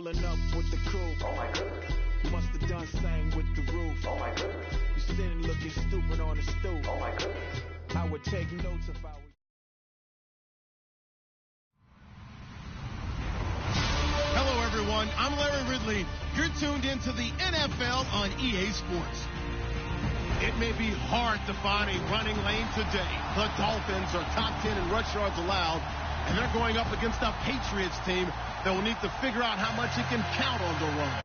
Rolling up with the coupe. Oh my goodness. Must have done same with the roof. Oh my goodness. You sitting looking stupid on the stoop. Oh my goodness. I would take notes if I were. Hello, everyone. I'm Larry Ridley. You're tuned into the NFL on EA Sports. It may be hard to find a running lane today. The Dolphins are top 10 in rush yards allowed, and they're going up against a Patriots team that will need to figure out how much it can count on the run.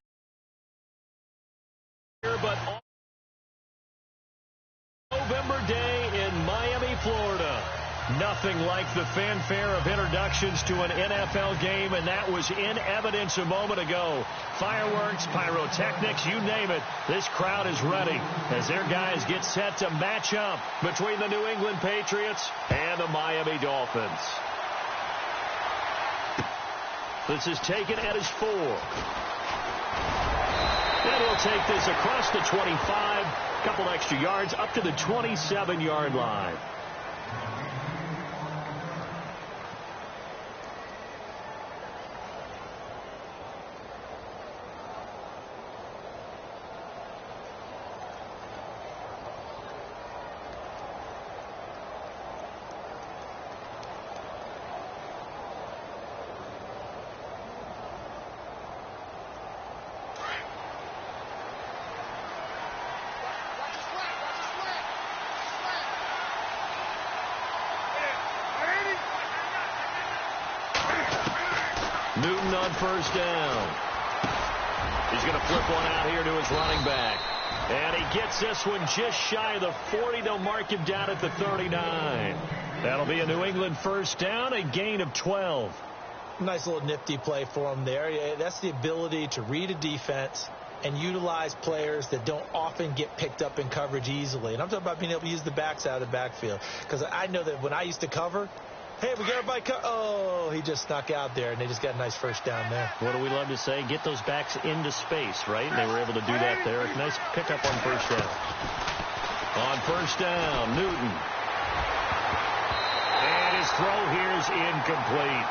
But November day in Miami, Florida. Nothing like the fanfare of introductions to an NFL game, and that was in evidence a moment ago. Fireworks, pyrotechnics, you name it. This crowd is ready as their guys get set to match up between the New England Patriots and the Miami Dolphins. This is taken at his 4. And he'll take this across the 25, couple extra yards up to the 27-yard line. Newton on first down. He's going to flip one out here to his running back. And he gets this one just shy of the 40. They'll mark him down at the 39. That'll be a New England first down, a gain of 12. Nice little nifty play for him there. That's the ability to read a defense and utilize players that don't often get picked up in coverage easily. And I'm talking about being able to use the backs out of the backfield. Because I know that when I used to cover, hey, we got everybody oh, he just snuck out there, and they just got a nice first down there. What do we love to say? Get those backs into space, right? And they were able to do that there. Nice pickup on first down. On first down, Newton. And his throw here is incomplete.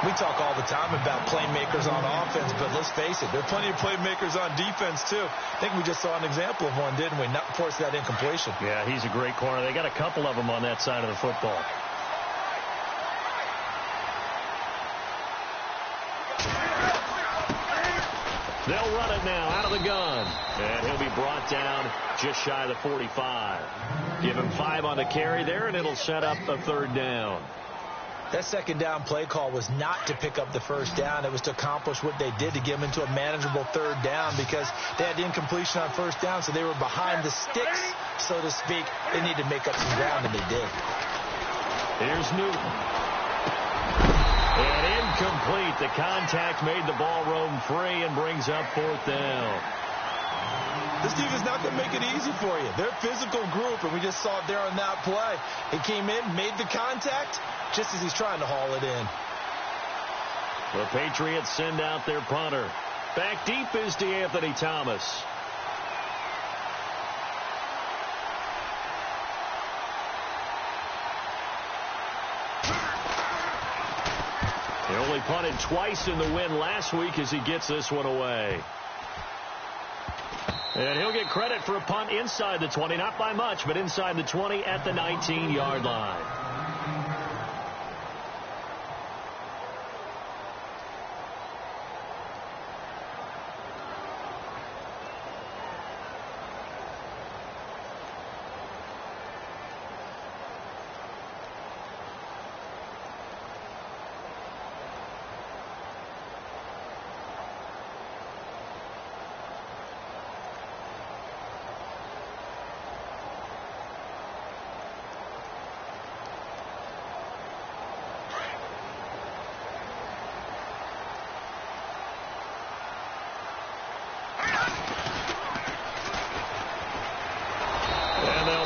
We talk all the time about playmakers on offense, but let's face it, there are plenty of playmakers on defense, too. I think we just saw an example of one, didn't we? Not force that incompletion. Yeah, he's a great corner. They got a couple of them on that side of the football. They'll run it now out of the gun. And he'll be brought down just shy of the 45. Give him 5 on the carry there, and it'll set up a third down. That second down play call was not to pick up the first down. It was to accomplish what they did, to get them into a manageable third down, because they had incompletion on first down, so they were behind the sticks, so to speak. They needed to make up some ground, and they did. Here's Newton. And incomplete. The contact made the ball roam free and brings up fourth down. This team is not going to make it easy for you. They're a physical group, and we just saw it there on that play. He came in, made the contact, just as he's trying to haul it in. The Patriots send out their punter. Back deep is DeAnthony Thomas. He only punted twice in the win last week as he gets this one away. And he'll get credit for a punt inside the 20, not by much, but inside the 20 at the 19-yard line.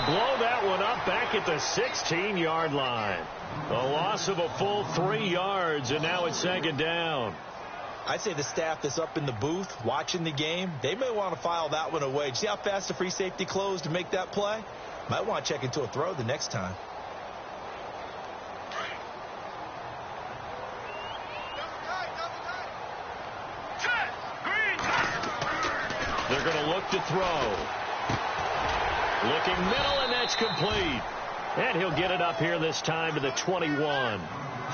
Blow that one up back at the 16-yard line. A loss of a full 3 yards, and now it's second down. I'd say the staff that's up in the booth watching the game, they may want to file that one away. See how fast the free safety closed to make that play? Might want to check into a throw the next time. throw. Looking middle, and that's complete. And he'll get it up here this time to the 21.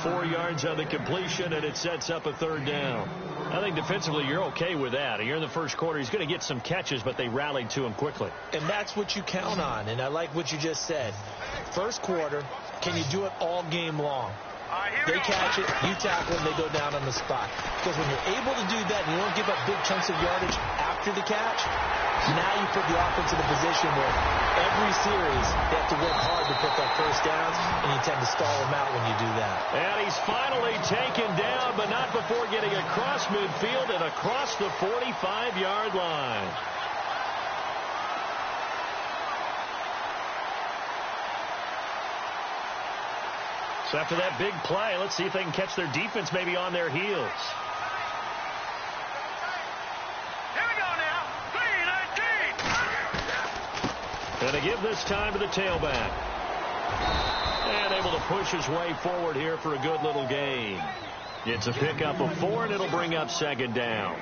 4 yards on the completion, and it sets up a third down. I think defensively you're okay with that. You're in the first quarter. He's going to get some catches, but they rallied to him quickly. And that's what you count on, and I like what you just said. First quarter, can you do it all game long? They catch it, you tackle them, they go down on the spot. Because when you're able to do that and you don't give up big chunks of yardage after the catch, now you put the offense in a position where every series they have to work hard to pick up first downs, and you tend to stall them out when you do that. And he's finally taken down, but not before getting across midfield and across the 45-yard line. So after that big play, let's see if they can catch their defense maybe on their heels. Here we go now. 3-19. And they give this time to the tailback. And able to push his way forward here for a good little gain. It's a pickup of 4, and it'll bring up second down.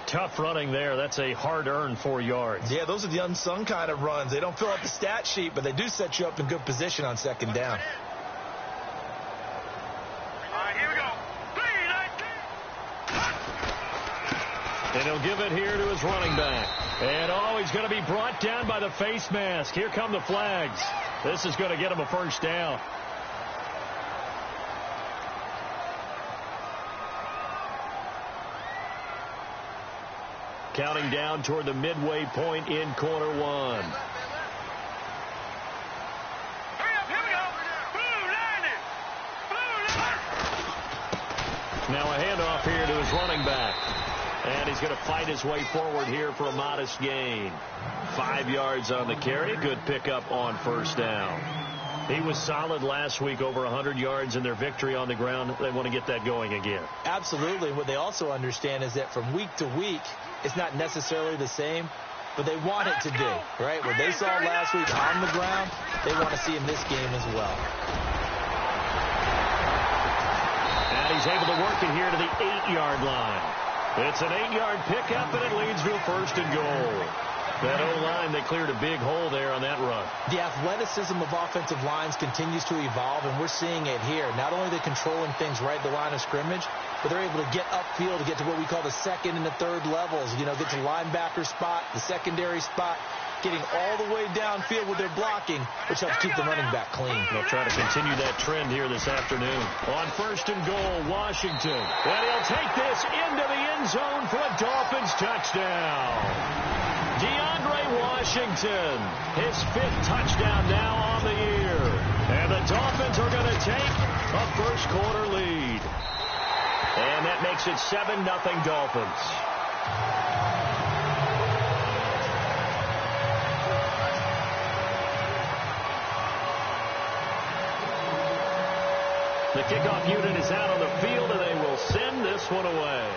Tough running there. That's a hard-earned 4 yards. Yeah, those are the unsung kind of runs. They don't fill out the stat sheet, but they do set you up in good position on second down. And he'll give it here to his running back. And, he's going to be brought down by the face mask. Here come the flags. This is going to get him a first down. Counting down toward the midway point in quarter one. Now a handoff here to his running back. And he's going to fight his way forward here for a modest gain. 5 yards on the carry. Good pickup on first down. He was solid last week, over 100 yards in their victory on the ground. They want to get that going again. Absolutely. What they also understand is that from week to week, it's not necessarily the same, but they want it to be, right? What they saw last week on the ground, they want to see in this game as well. And he's able to work it here to the 8-yard line. It's an 8-yard pickup, and it leads to a first and goal. That O-line, they cleared a big hole there on that run. The athleticism of offensive lines continues to evolve, and we're seeing it here. Not only are they controlling things right at the line of scrimmage, but they're able to get upfield to get to what we call the second and the third levels. You know, get to linebacker spot, the secondary spot, getting all the way downfield with their blocking, which helps keep the running back clean. They'll try to continue that trend here this afternoon. On first and goal, Washington. And he'll take this into the end zone for a Dolphins touchdown. DeAndre Washington, his 5th touchdown now on the year. And the Dolphins are going to take a first quarter lead. And that makes it 7-0 Dolphins. The kickoff unit is out on the field, and they will send this one away.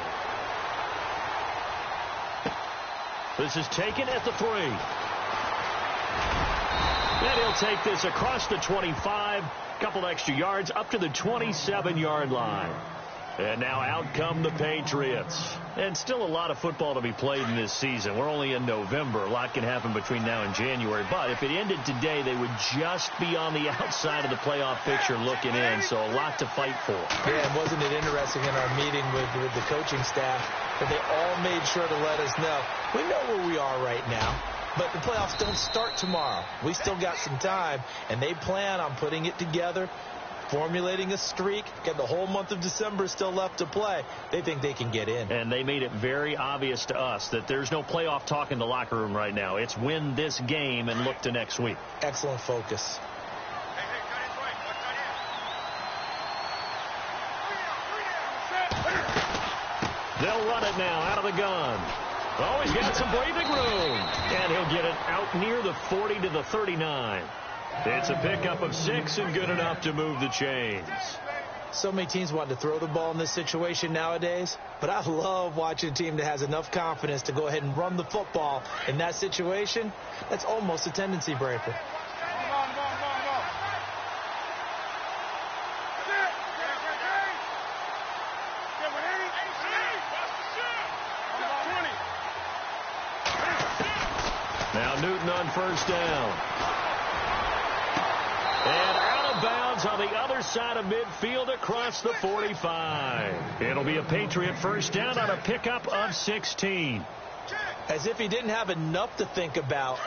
This is taken at the 3. And he'll take this across the 25, couple extra yards, up to the 27-yard line. And now out come the Patriots. And still a lot of football to be played in this season. We're only in November. A lot can happen between now and January. But if it ended today, they would just be on the outside of the playoff picture looking in. So a lot to fight for. Yeah, and wasn't it interesting in our meeting with the coaching staff that they all made sure to let us know. We know where we are right now, but the playoffs don't start tomorrow. We still got some time, and they plan on putting it together, formulating a streak, get the whole month of December still left to play. They think they can get in. And they made it very obvious to us that there's no playoff talk in the locker room right now. It's win this game and look to next week. Excellent focus. They'll run it now out of the gun. Oh, he's got some breathing room. And he'll get it out near the 40 to the 39. It's a pickup of 6 and good enough to move the chains. So many teams want to throw the ball in this situation nowadays, but I love watching a team that has enough confidence to go ahead and run the football in that situation. That's almost a tendency breaker. first down. And out of bounds on the other side of midfield across the 45. It'll be a Patriot first down on a pickup of 16. As if he didn't have enough to think about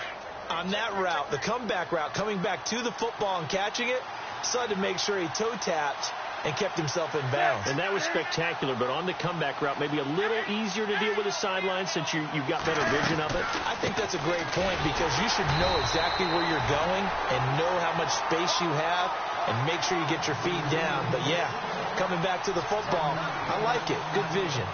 on that route, the comeback route, coming back to the football and catching it, decided to make sure he toe tapped and kept himself in bounds. And that was spectacular, but on the comeback route, maybe a little easier to deal with the sideline since you've got better vision of it. I think that's a great point because you should know exactly where you're going and know how much space you have and make sure you get your feet down. But, yeah, coming back to the football, I like it. Good vision.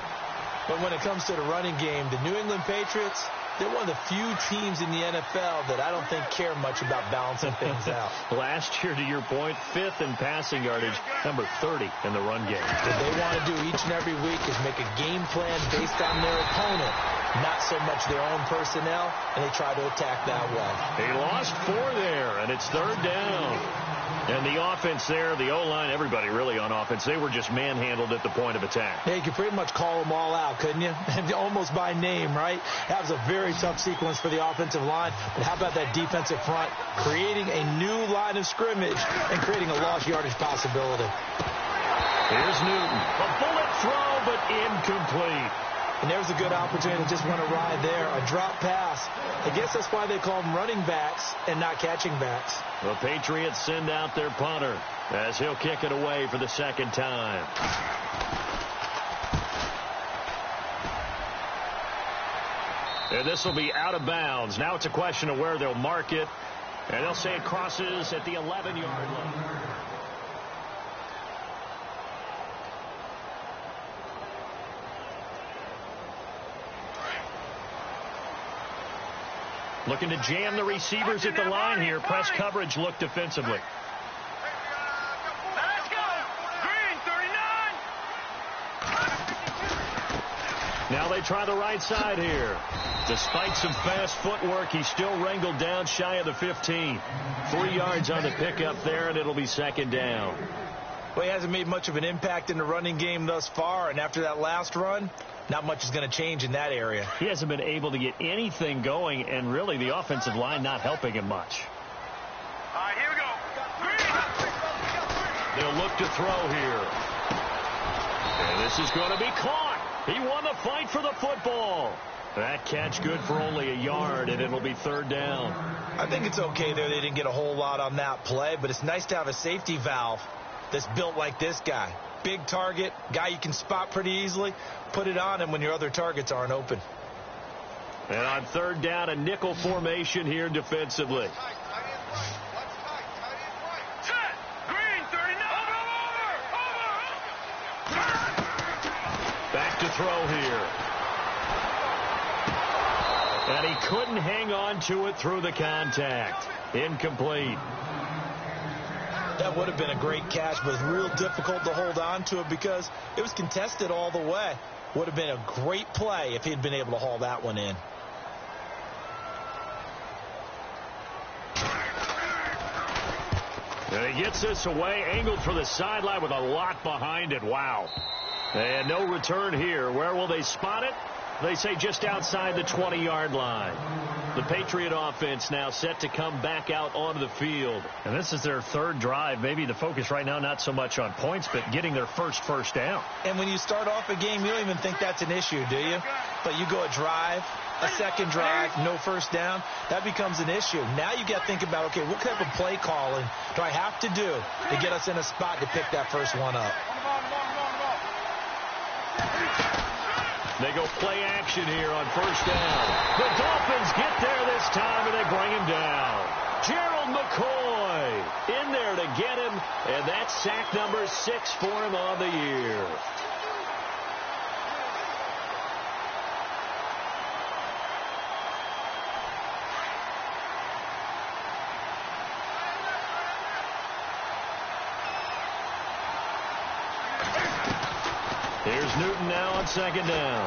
But when it comes to the running game, the New England Patriots, they're one of the few teams in the NFL that I don't think care much about balancing things out. Last year, to your point, 5th in passing yardage, number 30 in the run game. What they want to do each and every week is make a game plan based on their opponent, not so much their own personnel, and they try to attack that way. They lost 4 there, and it's 3rd down. And the offense there, the O-line, everybody really on offense, they were just manhandled at the point of attack. Yeah, you could pretty much call them all out, couldn't you? Almost by name, right? That was a very tough sequence for the offensive line. But how about that defensive front creating a new line of scrimmage and creating a lost yardage possibility? Here's Newton. A bullet throw, but incomplete. And there's a good opportunity to just run a ride there, a drop pass. I guess that's why they call them running backs and not catching backs. The Patriots send out their punter as he'll kick it away for the 2nd time. And this will be out of bounds. Now it's a question of where they'll mark it. And they'll say it crosses at the 11-yard line. Looking to jam the receivers at the line here. Press coverage look defensively. Let's go. Green, 39. Now they try the right side here. Despite some fast footwork, he's still wrangled down shy of the 15. 3 yards on the pickup there, and it'll be 2nd down. Well, he hasn't made much of an impact in the running game thus far, and after that last run, not much is going to change in that area. He hasn't been able to get anything going, and really the offensive line not helping him much. All right, here we go. They'll look to throw here. And this is going to be caught. He won the fight for the football. That catch good for only a yard, and it'll be 3rd down. I think it's okay there. They didn't get a whole lot on that play, but it's nice to have a safety valve that's built like this guy. Big target, guy you can spot pretty easily. Put it on him when your other targets aren't open. And on 3rd down, a nickel formation here defensively. Set. Green, 39. Back to throw here. And he couldn't hang on to it through the contact. Incomplete. That would have been a great catch, but it's real difficult to hold on to it because it was contested all the way. Would have been a great play if he'd been able to haul that one in. And he gets this away, angled for the sideline with a lot behind it. Wow. And no return here. Where will they spot it? They say just outside the 20-yard line. The Patriot offense now set to come back out onto the field. And this is their 3rd drive. Maybe the focus right now not so much on points, but getting their first down. And when you start off a game, you don't even think that's an issue, do you? But you go a drive, a 2nd drive, no first down, that becomes an issue. Now you got to think about, okay, what type of play calling do I have to do to get us in a spot to pick that first one up? They go play action here on 1st down. The Dolphins get there this time, and they bring him down. Gerald McCoy in there to get him, and that's sack number 6 for him on the year. Here's Newton now on 2nd down.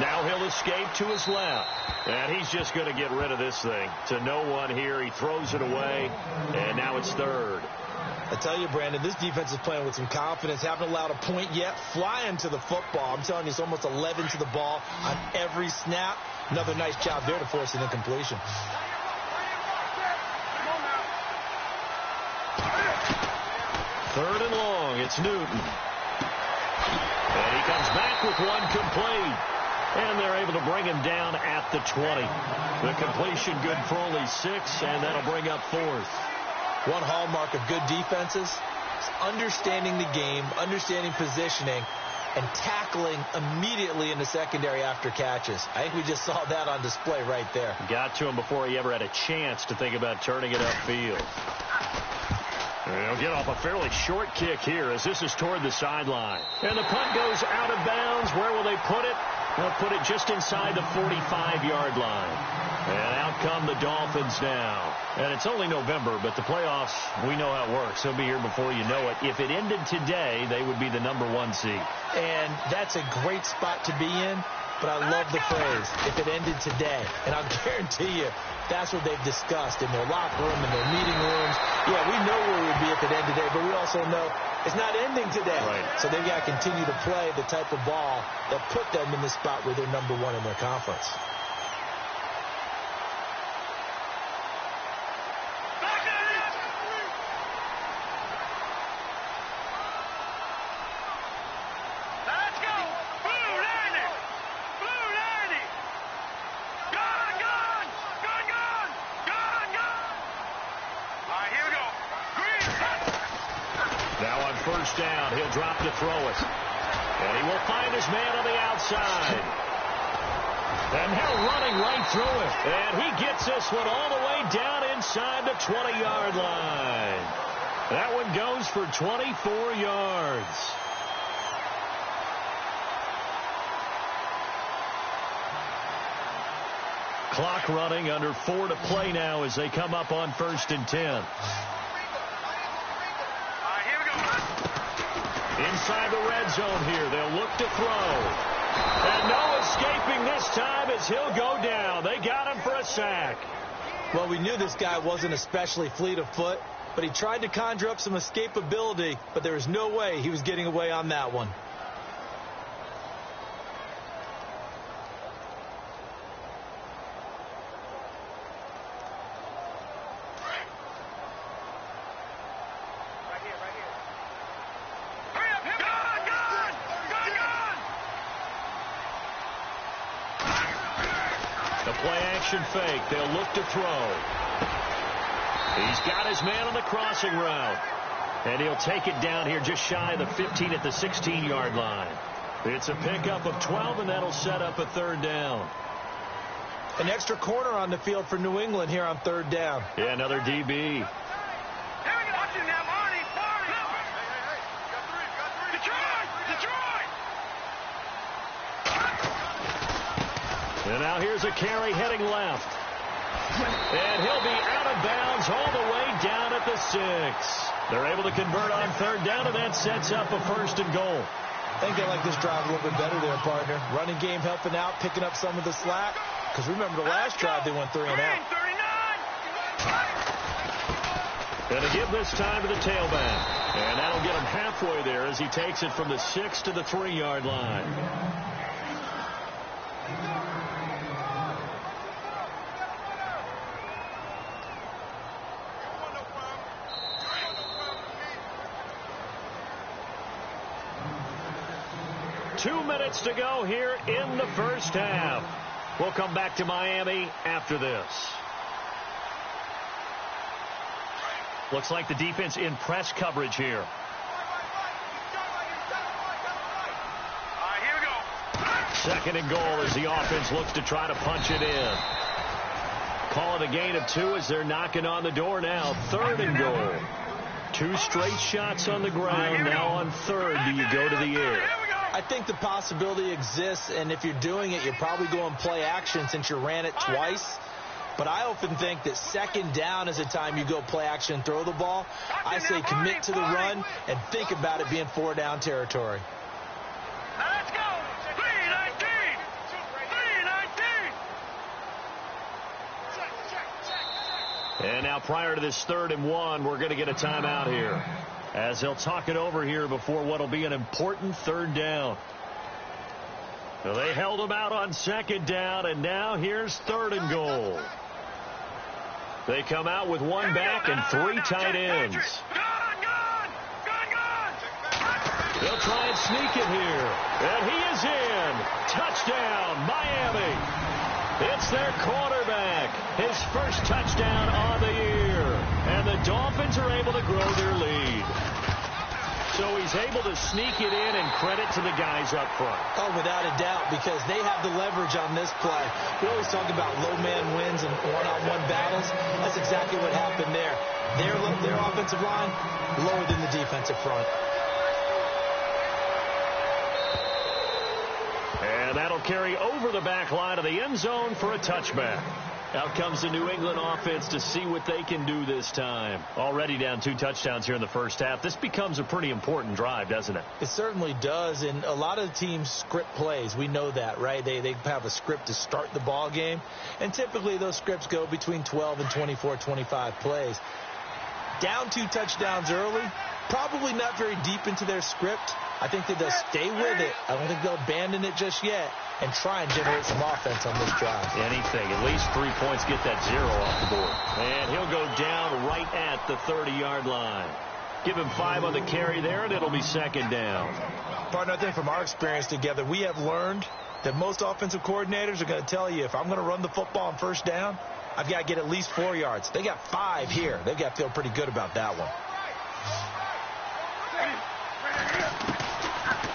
Now he'll escape to his left. And he's just going to get rid of this thing. To no one here. He throws it away. And now it's 3rd. I tell you, Brandon, this defense is playing with some confidence. Haven't allowed a point yet. Flying to the football. I'm telling you, it's almost 11 to the ball on every snap. Another nice job there to force an incompletion. Third and long, it's Newton. And he comes back with one complete. And they're able to bring him down at the 20. The completion good for only 6, and that'll bring up 4th. One hallmark of good defenses is understanding the game, understanding positioning, and tackling immediately in the secondary after catches. I think we just saw that on display right there. Got to him before he ever had a chance to think about turning it upfield. They'll get off a fairly short kick here as this is toward the sideline. And the punt goes out of bounds. Where will they put it? They'll put it just inside the 45-yard line. And out come the Dolphins now. And it's only November, but the playoffs, we know how it works. They'll be here before you know it. If it ended today, they would be the #1 seed. And that's a great spot to be in, but I love the phrase, if it ended today. And I'll guarantee you, that's what they've discussed in their locker room, in their meeting rooms. Yeah, we know where we would be if it ended today, but we also know it's not ending today. Right. So they've got to continue to play the type of ball that put them in the spot where they're #1 in their conference. First down, he'll drop to throw it. And he will find his man on the outside. And now running right through it. And he gets this one all the way down inside the 20-yard line. That one goes for 24 yards. Clock running, under 4 to play now as they come up on 1st and 10. Inside the red zone here. They'll look to throw. And no escaping this time as he'll go down. They got him for a sack. Well, we knew this guy wasn't especially fleet of foot, but he tried to conjure up some escapability, but there was no way he was getting away on that one. Fake. They'll look to throw. He's got his man on the crossing route. And he'll take it down here just shy of the 15 at the 16-yard line. It's a pickup of 12, and that'll set up a 3rd down. An extra corner on the field for New England here on 3rd down. Yeah, another DB. And now here's a carry heading left. And he'll be out of bounds all the way down at the 6. They're able to convert on 3rd down, and that sets up a 1st and goal. I think they like this drive a little bit better there, partner. Running game helping out, picking up some of the slack. Because remember the last drive, they went 3 and out. And to give this time to the tailback. And that'll get him halfway there as he takes it from the 6 to the 3-yard line. Two minutes to go here in the first half. We'll come back to Miami after this. Looks like the defense in press coverage here. Here we go. 2nd and goal as the offense looks to try to punch it in. Call it a gain of 2 as they're knocking on the door now. 3rd and goal. 2 straight shots on the ground. Now on 3rd, do you go to the air? I think the possibility exists, and if you're doing it, you're probably going play action since you ran it twice. But I often think that 2nd down is the time you go play action and throw the ball. I say commit to the run and think about it being 4-down territory. Let's go. 319. 319. And now prior to this 3rd and 1, we're going to get a timeout here, as they'll talk it over here before what will be an important 3rd down. Well, they held him out on second down, and now here's 3rd and goal. They come out with one back and 3 tight ends. They'll try and sneak it here. And he is in. Touchdown, Miami. It's their quarterback. His first touchdown on the year. And the Dolphins are able to grow their lead. So he's able to sneak it in, and credit to the guys up front. Oh, without a doubt, because they have the leverage on this play. We always talk about low man wins and one-on-one battles. That's exactly what happened there. Their offensive line lower than the defensive front. And that'll carry over the back line of the end zone for a touchback. Out comes the New England offense to see what they can do this time. Already down 2 touchdowns here in the first half. This becomes a pretty important drive, doesn't it? It certainly does, and a lot of teams script plays. We know that, right? They have a script to start the ball game, and typically those scripts go between 12 and 24, 25 plays. Down 2 touchdowns early, probably not very deep into their script. I think that they'll stay with it. I don't think they'll abandon it just yet and try and generate some offense on this drive. Anything. At least 3 points, get that 0 off the board. And he'll go down right at the 30-yard line. Give him 5 on the carry there, and it'll be 2nd down. Partner, I think from our experience together, we have learned that most offensive coordinators are going to tell you, if I'm going to run the football on 1st down, I've got to get at least 4 yards. They got 5 here. They've got to feel pretty good about that one.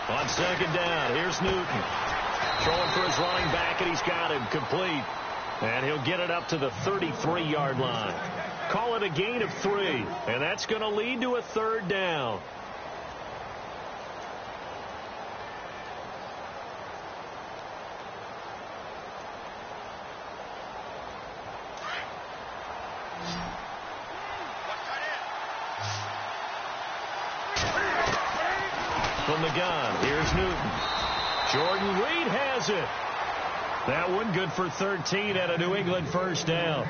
On 2nd down, here's Newton. Throwing for his running back, and he's got him complete. And he'll get it up to the 33-yard line. Call it a gain of 3, and that's going to lead to a 3rd down. From the gun, here's Newton. Jordan Reed has it. That one good for 13 at a New England 1st down.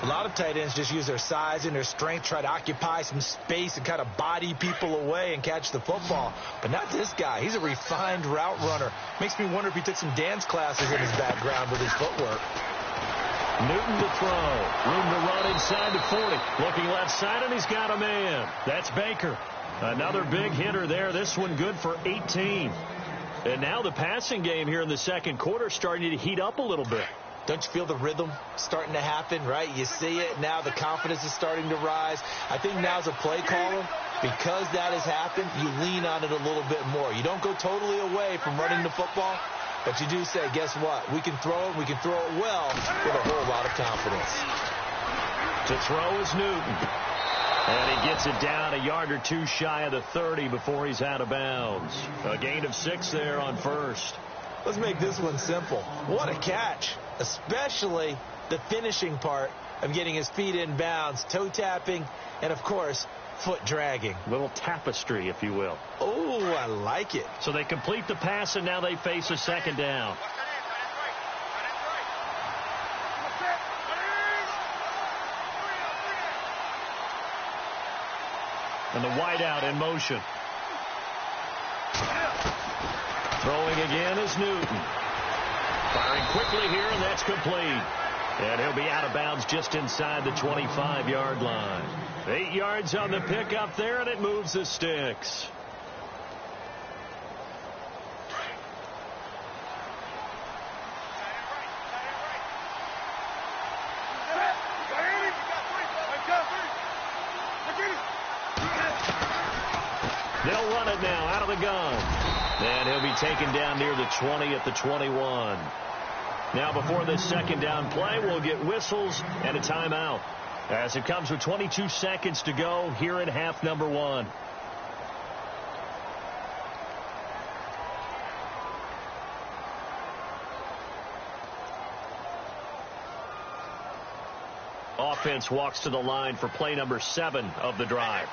A lot of tight ends just use their size and their strength, try to occupy some space and kind of body people away and catch the football. But not this guy. He's a refined route runner. Makes me wonder if he took some dance classes in his background with his footwork. Newton to throw. Room to run inside the 40. Looking left side, and he's got a man. That's Baker. Another big hitter there. This one good for 18. And now the passing game here in the 2nd quarter starting to heat up a little bit. Don't you feel the rhythm starting to happen, right? You see it. Now the confidence is starting to rise. I think now as a play caller, because that has happened, you lean on it a little bit more. You don't go totally away from running the football, but you do say, guess what? We can throw it. We can throw it well with a whole lot of confidence. To throw is Newton. And he gets it down a yard or 2 shy of the 30 before he's out of bounds. A gain of 6 there on 1st. Let's make this one simple. What a catch, especially the finishing part of getting his feet in bounds, toe tapping, and, of course, foot dragging. Little tapestry, if you will. Oh, I like it. So they complete the pass, and now they face a 2nd down. And the wideout in motion. Throwing again is Newton. Firing quickly here, and that's complete. And he'll be out of bounds just inside the 25-yard line. 8 yards on the pickup there, and it moves the sticks. They'll run it now out of the gun. And he'll be taken down near the 20 at the 21. Now before this 2nd down play, we'll get whistles and a timeout. As it comes with 22 seconds to go here in half number 1. Offense walks to the line for play number 7 of the drive.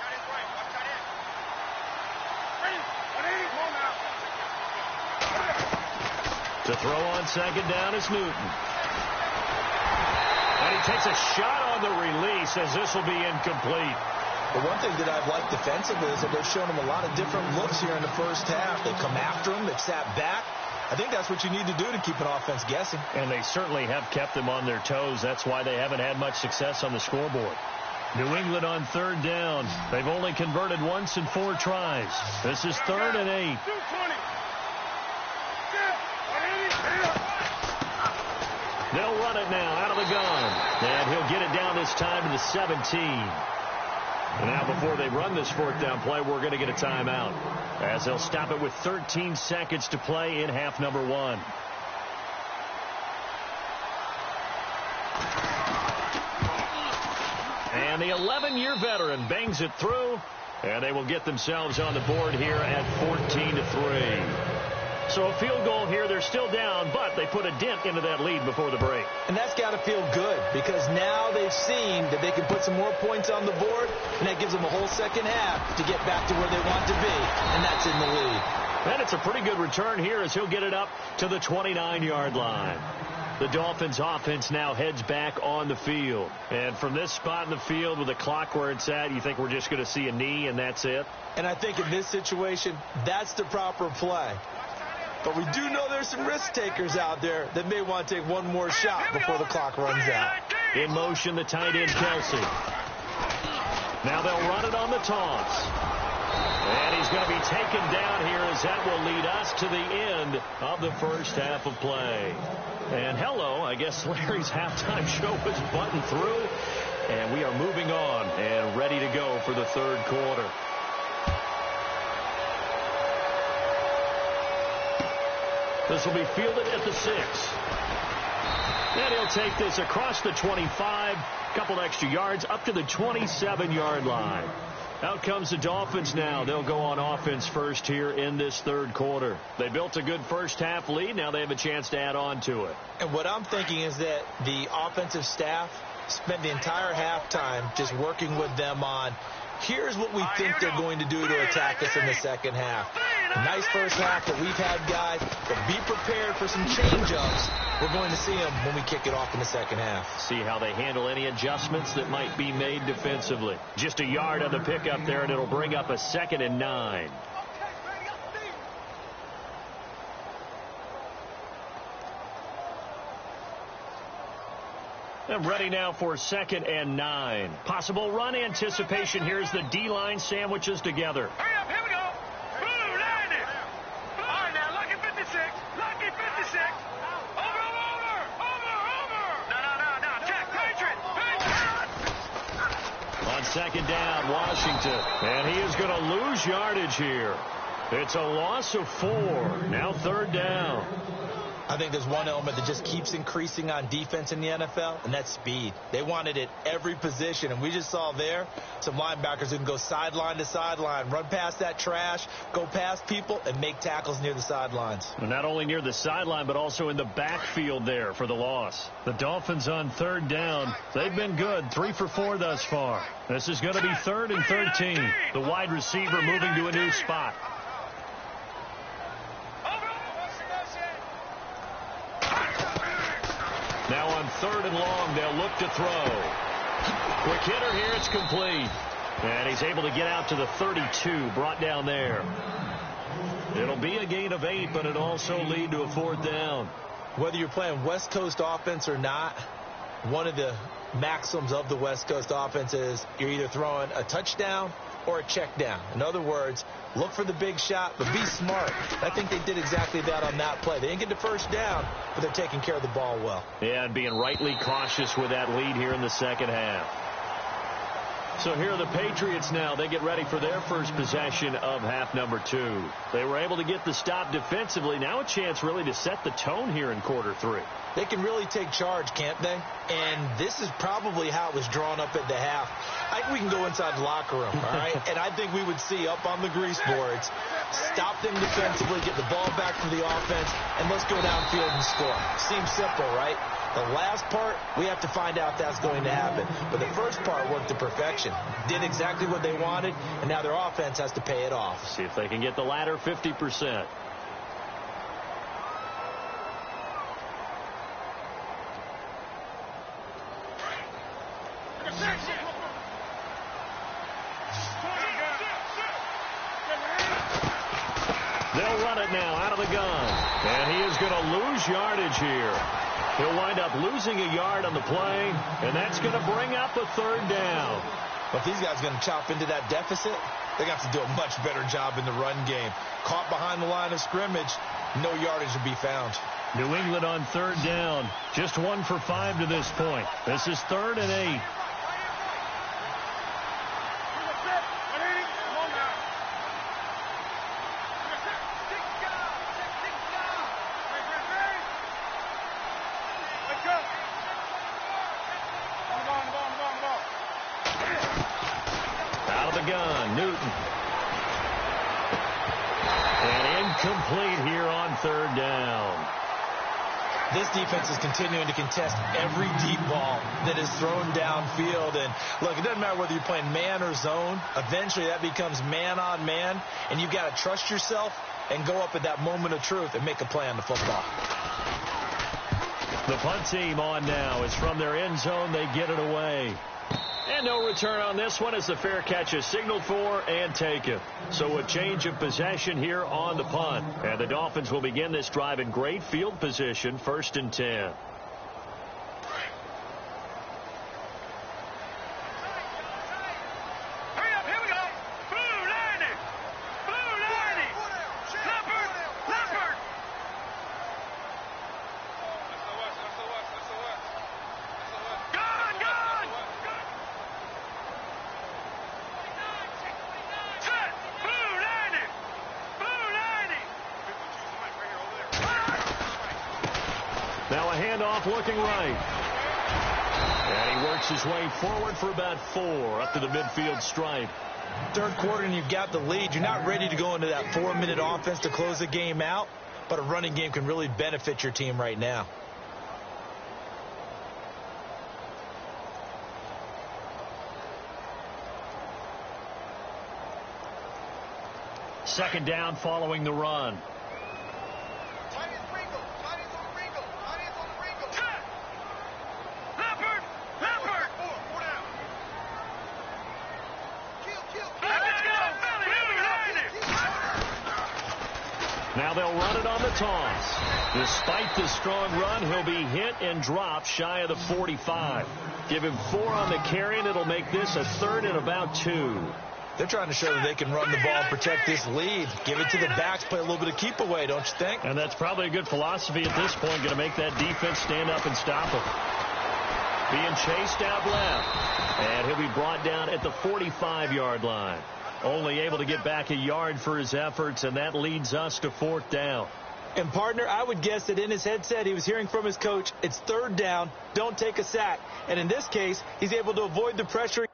To throw on 2nd down is Newton. And he takes a shot on the release as this will be incomplete. But one thing that I've liked defensively is that they've shown him a lot of different looks here in the first half. They've come after him. They've sat back. I think that's what you need to do to keep an offense guessing. And they certainly have kept them on their toes. That's why they haven't had much success on the scoreboard. New England on third down. They've only converted once in 4 tries. This is 3rd and 8. They'll run it now out of the gun. And he'll get it down this time to the 17. And now before they run this 4th down play, we're going to get a timeout, as they'll stop it with 13 seconds to play in half number 1. And the 11-year veteran bangs it through, and they will get themselves on the board here at 14-3. So a field goal here. They're still down, but they put a dent into that lead before the break. And that's got to feel good, because now they've seen that they can put some more points on the board, and that gives them a whole second half to get back to where they want to be, and that's in the lead. And it's a pretty good return here as he'll get it up to the 29-yard line. The Dolphins offense now heads back on the field. And from this spot in the field with the clock where it's at, you think we're just going to see a knee and that's it? And I think in this situation, that's the proper play. But we do know there's some risk takers out there that may want to take one more shot before the clock runs out. In motion, the tight end, Kelsey. Now they'll run it on the toss. And he's going to be taken down here, as that will lead us to the end of the first half of play. And hello, I guess Larry's halftime show was buttoned through. And we are moving on and ready to go for the 3rd quarter. This will be fielded at the 6. And he'll take this across the 25, couple extra yards, up to the 27-yard line. Out comes the Dolphins now. They'll go on offense first here in this 3rd quarter. They built a good first half lead. Now they have a chance to add on to it. And what I'm thinking is that the offensive staff spent the entire halftime just working with them on, here's what we think they're going to do to attack us in the second half. A nice first half that we've had, guys, but be prepared for some change-ups. We're going to see them when we kick it off in the second half. See how they handle any adjustments that might be made defensively. Just a yard on the pickup there, and it'll bring up a 2nd and 9. And ready now for 2nd and 9. Possible run anticipation here as the D-line sandwiches together. Hurry up, here we go. Blue, 90. All right, now, lucky 56. Lucky 56. Over. No. Check, Patriot. On 2nd down, Washington. And he is going to lose yardage here. It's a loss of 4. Now 3rd down. I think there's one element that just keeps increasing on defense in the NFL, and that's speed. They want it at every position, and we just saw there some linebackers who can go sideline to sideline, run past that trash, go past people, and make tackles near the sidelines. And not only near the sideline, but also in the backfield there for the loss. The Dolphins on 3rd down. They've been good, 3 for 4 thus far. This is going to be 3rd and 13. The wide receiver moving to a new spot. Now on 3rd and long, they'll look to throw. Quick hitter here, it's complete. And he's able to get out to the 32, brought down there. It'll be a gain of 8, but it'll also lead to a 4th down. Whether you're playing West Coast offense or not, one of the maxims of the West Coast offense is you're either throwing a touchdown or a check down. In other words, look for the big shot, but be smart. I think they did exactly that on that play. They didn't get the first down, but they're taking care of the ball well. Yeah, and being rightly cautious with that lead here in the second half. So here are the Patriots now. They get ready for their first possession of half number 2. They were able to get the stop defensively. Now a chance really to set the tone here in quarter 3. They can really take charge, can't they? And this is probably how it was drawn up at the half. I think we can go inside the locker room, all right? And I think we would see up on the grease boards, stop them defensively, get the ball back to the offense, and let's go downfield and score. Seems simple, right? The last part, we have to find out if that's going to happen. But the first part worked to perfection. Did exactly what they wanted, and now their offense has to pay it off. See if they can get the latter 50%. They'll run it now out of the gun. And he is going to lose yardage here. He'll wind up losing a yard on the play, and that's going to bring up a third down. But if these guys are going to chop into that deficit, they got to do a much better job in the run game. Caught behind the line of scrimmage, no yardage to be found. New England on third down. Just 1 for 5 to this point. This is 3rd and 8. Out of the gun, Newton. And incomplete here on third down. This defense is continuing to contest every deep ball that is thrown downfield. And, look, it doesn't matter whether you're playing man or zone. Eventually, that becomes man on man, and you've got to trust yourself and go up at that moment of truth and make a play on the football. The punt team on now. It's from their end zone. They get it away. And no return on this one as the fair catch is signaled for and taken. So a change of possession here on the punt. And the Dolphins will begin this drive in great field position, 1st and 10. Now a handoff looking right. And he works his way forward for about 4 up to the midfield stripe. Third quarter and you've got the lead. You're not ready to go into that 4-minute offense to close the game out, but a running game can really benefit your team right now. Second down following the run. Now they'll run it on the toss. Despite the strong run, he'll be hit and dropped shy of the 45. Give him 4 on the carry, and it'll make this a 3rd and about 2. They're trying to show that they can run the ball and protect this lead. Give it to the backs, play a little bit of keep away, don't you think? And that's probably a good philosophy at this point, going to make that defense stand up and stop him. Being chased out left. And he'll be brought down at the 45-yard line. Only able to get back a yard for his efforts, and that leads us to 4th down. And, partner, I would guess that in his headset he was hearing from his coach, it's 3rd down, don't take a sack. And in this case, he's able to avoid the pressure.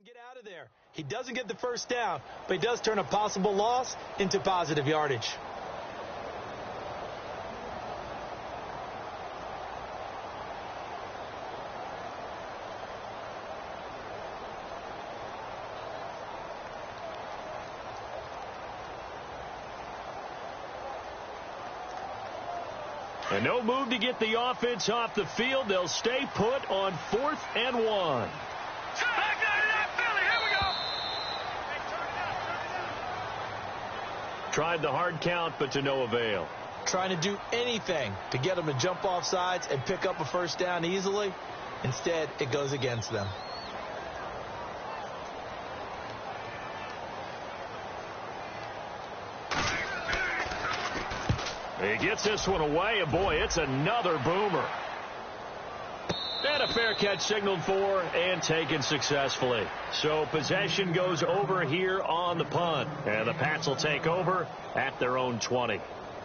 Get out of there. He doesn't get the first down, but he does turn a possible loss into positive yardage. And no move to get the offense off the field. They'll stay put on 4th and 1. Tried the hard count, but to no avail. Trying to do anything to get them to jump off sides and pick up a first down easily. Instead, it goes against them. He gets this one away, and boy, it's another boomer. And a fair catch signaled for and taken successfully. So possession goes over here on the punt. And the Pats will take over at their own 20.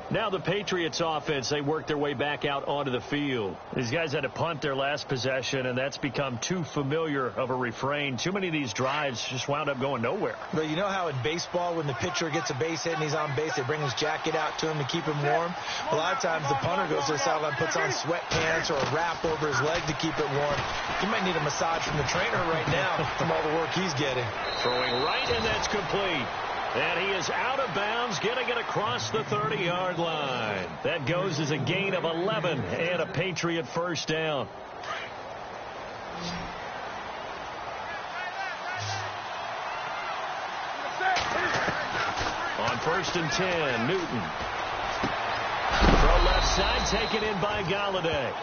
Now the Patriots offense, they work their way back out onto the field. These guys had to punt their last possession, and that's become too familiar of a refrain. Too many of these drives just wound up going nowhere. But you know how in baseball, when the pitcher gets a base hit and he's on base, they bring his jacket out to him to keep him warm? A lot of times the punter goes to the sideline, puts on sweatpants or a wrap over his leg to keep it warm. He might need a massage from the trainer right now from all the work he's getting. Throwing right, and that's complete. And he is out of bounds, getting it across the 30-yard line. That goes as a gain of 11 and a Patriot first down. On 1st and 10, Newton. Throw left side, taken in by Galladay.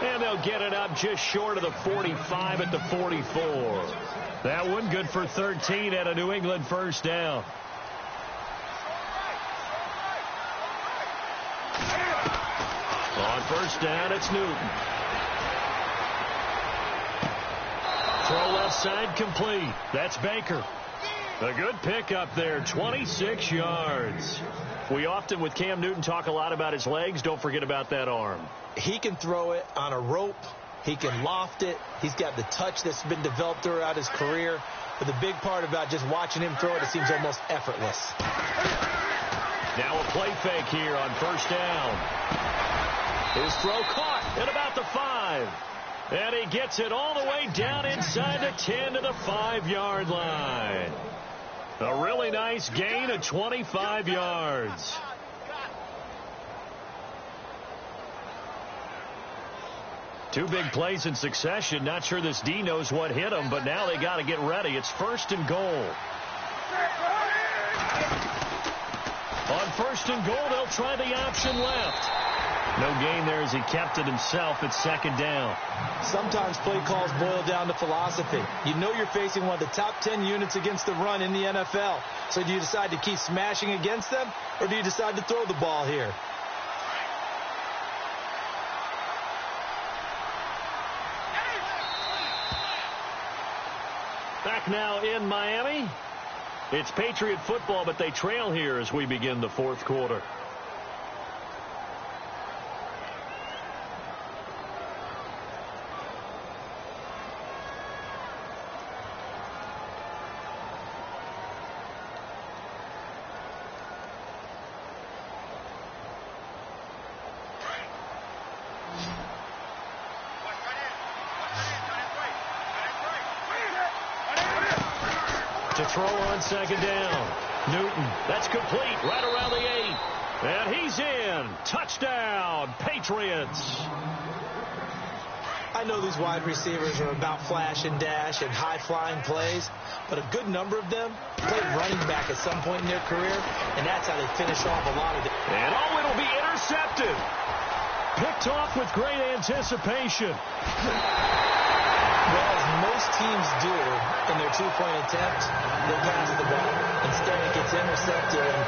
And they'll get it up just short of the 45 at the 44. That one good for 13 at a New England first down. On 1st down, it's Newton. Throw left side, complete. That's Baker. A good pickup there, 26 yards. We often, with Cam Newton, talk a lot about his legs. Don't forget about that arm. He can throw it on a rope. He can loft it. He's got the touch that's been developed throughout his career. But the big part about just watching him throw it seems almost effortless. Now a play fake here on 1st down. His throw caught at about the 5. And he gets it all the way down inside the 10 to the 5-yard line. A really nice gain of 25 yards. Two big plays in succession. Not sure this D knows what hit him, but now they got to get ready. It's 1st and goal. On 1st and goal, they'll try the option left. No gain there as he kept it himself at 2nd down. Sometimes play calls boil down to philosophy. You know you're facing one of the top 10 units against the run in the NFL. So do you decide to keep smashing against them, or do you decide to throw the ball here? Back now in Miami. It's Patriot football, but they trail here as we begin the 4th quarter. To throw on 2nd down. Newton, that's complete, right around the 8. And he's in. Touchdown, Patriots. I know these wide receivers are about flash and dash and high-flying plays, but a good number of them played running back at some point in their career, and that's how they finish off a lot of it. And oh, it'll be intercepted. Picked off with great anticipation. Well, as most teams do in their two-point attempt, they pass the ball. Instead, it gets intercepted. And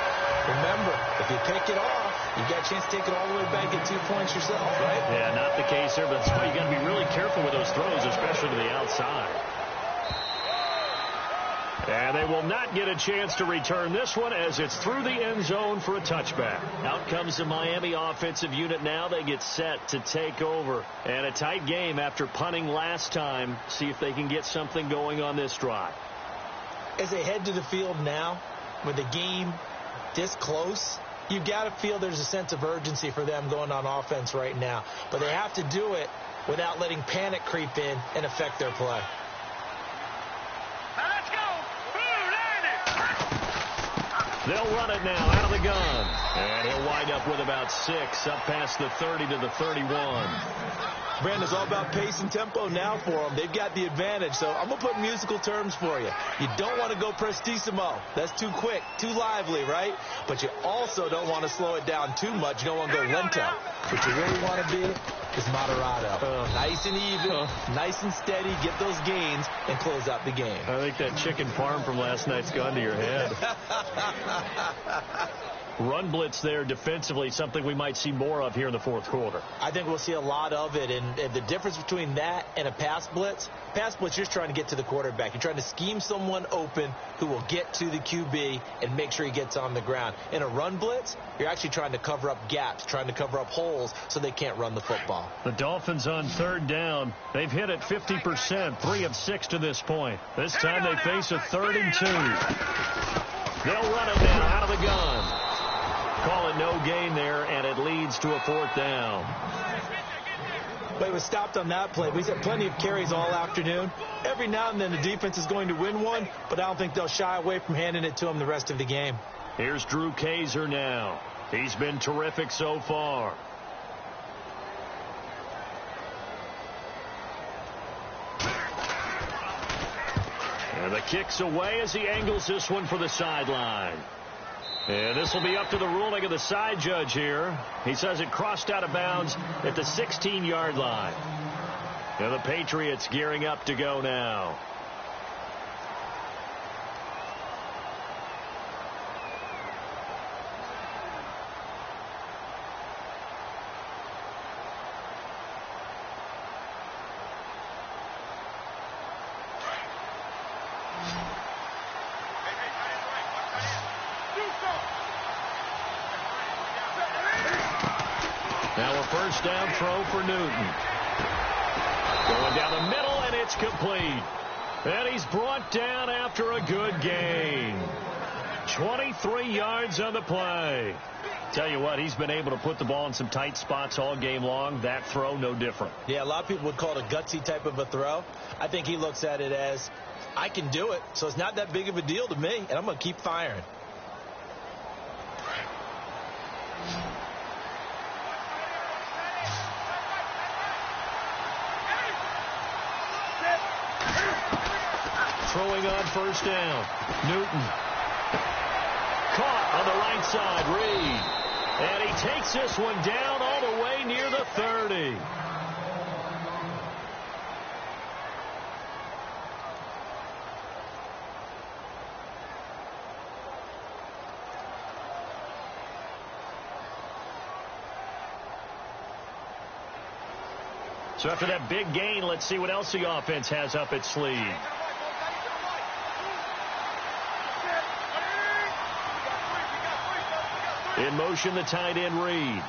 remember, if you pick it off, you got a chance to take it all the way back at 2 points yourself, right? Yeah, not the case here, but that's why you got to be really careful with those throws, especially to the outside. And they will not get a chance to return this one as it's through the end zone for a touchback. Out comes the Miami offensive unit now. They get set to take over. And a tight game after punting last time. See if they can get something going on this drive. As they head to the field now, with the game this close, you've got to feel there's a sense of urgency for them going on offense right now. But they have to do it without letting panic creep in and affect their play. They'll run it now out of the gun. And he'll wind up with about 6 up past the 30 to the 31. Brandon, it's all about pace and tempo now for them. They've got the advantage, so I'm going to put musical terms for you. You don't want to go prestissimo. That's too quick, too lively, right? But you also don't want to slow it down too much. You don't want to go lento. What you really want to be is moderato. Nice and even, nice and steady, get those gains, and close out the game. I think that chicken parm from last night's gone to your head. run blitz there defensively, something we might see more of here in the fourth quarter. I think we'll see a lot of it, and the difference between that and a pass blitz, you're just trying to get to the quarterback. You're trying to scheme someone open who will get to the QB and make sure he gets on the ground. In a run blitz, you're actually trying to cover up gaps, trying to cover up holes so they can't run the football. The Dolphins on third down. They've hit it 50%, 3 of 6 to this point. This time they face a 3rd and 2. They'll run it now out of the gun. Call it no gain there, and it leads to a 4th down. But it was stopped on that play. We've had plenty of carries all afternoon. Every now and then the defense is going to win one, but I don't think they'll shy away from handing it to them the rest of the game. Here's Drew Kaiser now. He's been terrific so far. And the kick's away as he angles this one for the sideline. And this will be up to the ruling of the side judge here. He says it crossed out of bounds at the 16-yard line. And the Patriots gearing up to go now. Now a first down throw for Newton. Going down the middle, and it's complete. And he's brought down after a good gain. 23 yards on the play. Tell you what, he's been able to put the ball in some tight spots all game long. That throw, no different. Yeah, a lot of people would call it a gutsy type of a throw. I think he looks at it as, I can do it, so it's not that big of a deal to me, and I'm going to keep firing. Throwing on first down. Newton. Caught on the right side. Reed. And he takes this one down all the way near the 30. So after that big gain, let's see what else the offense has up its sleeve. In motion, the tight end, Reed.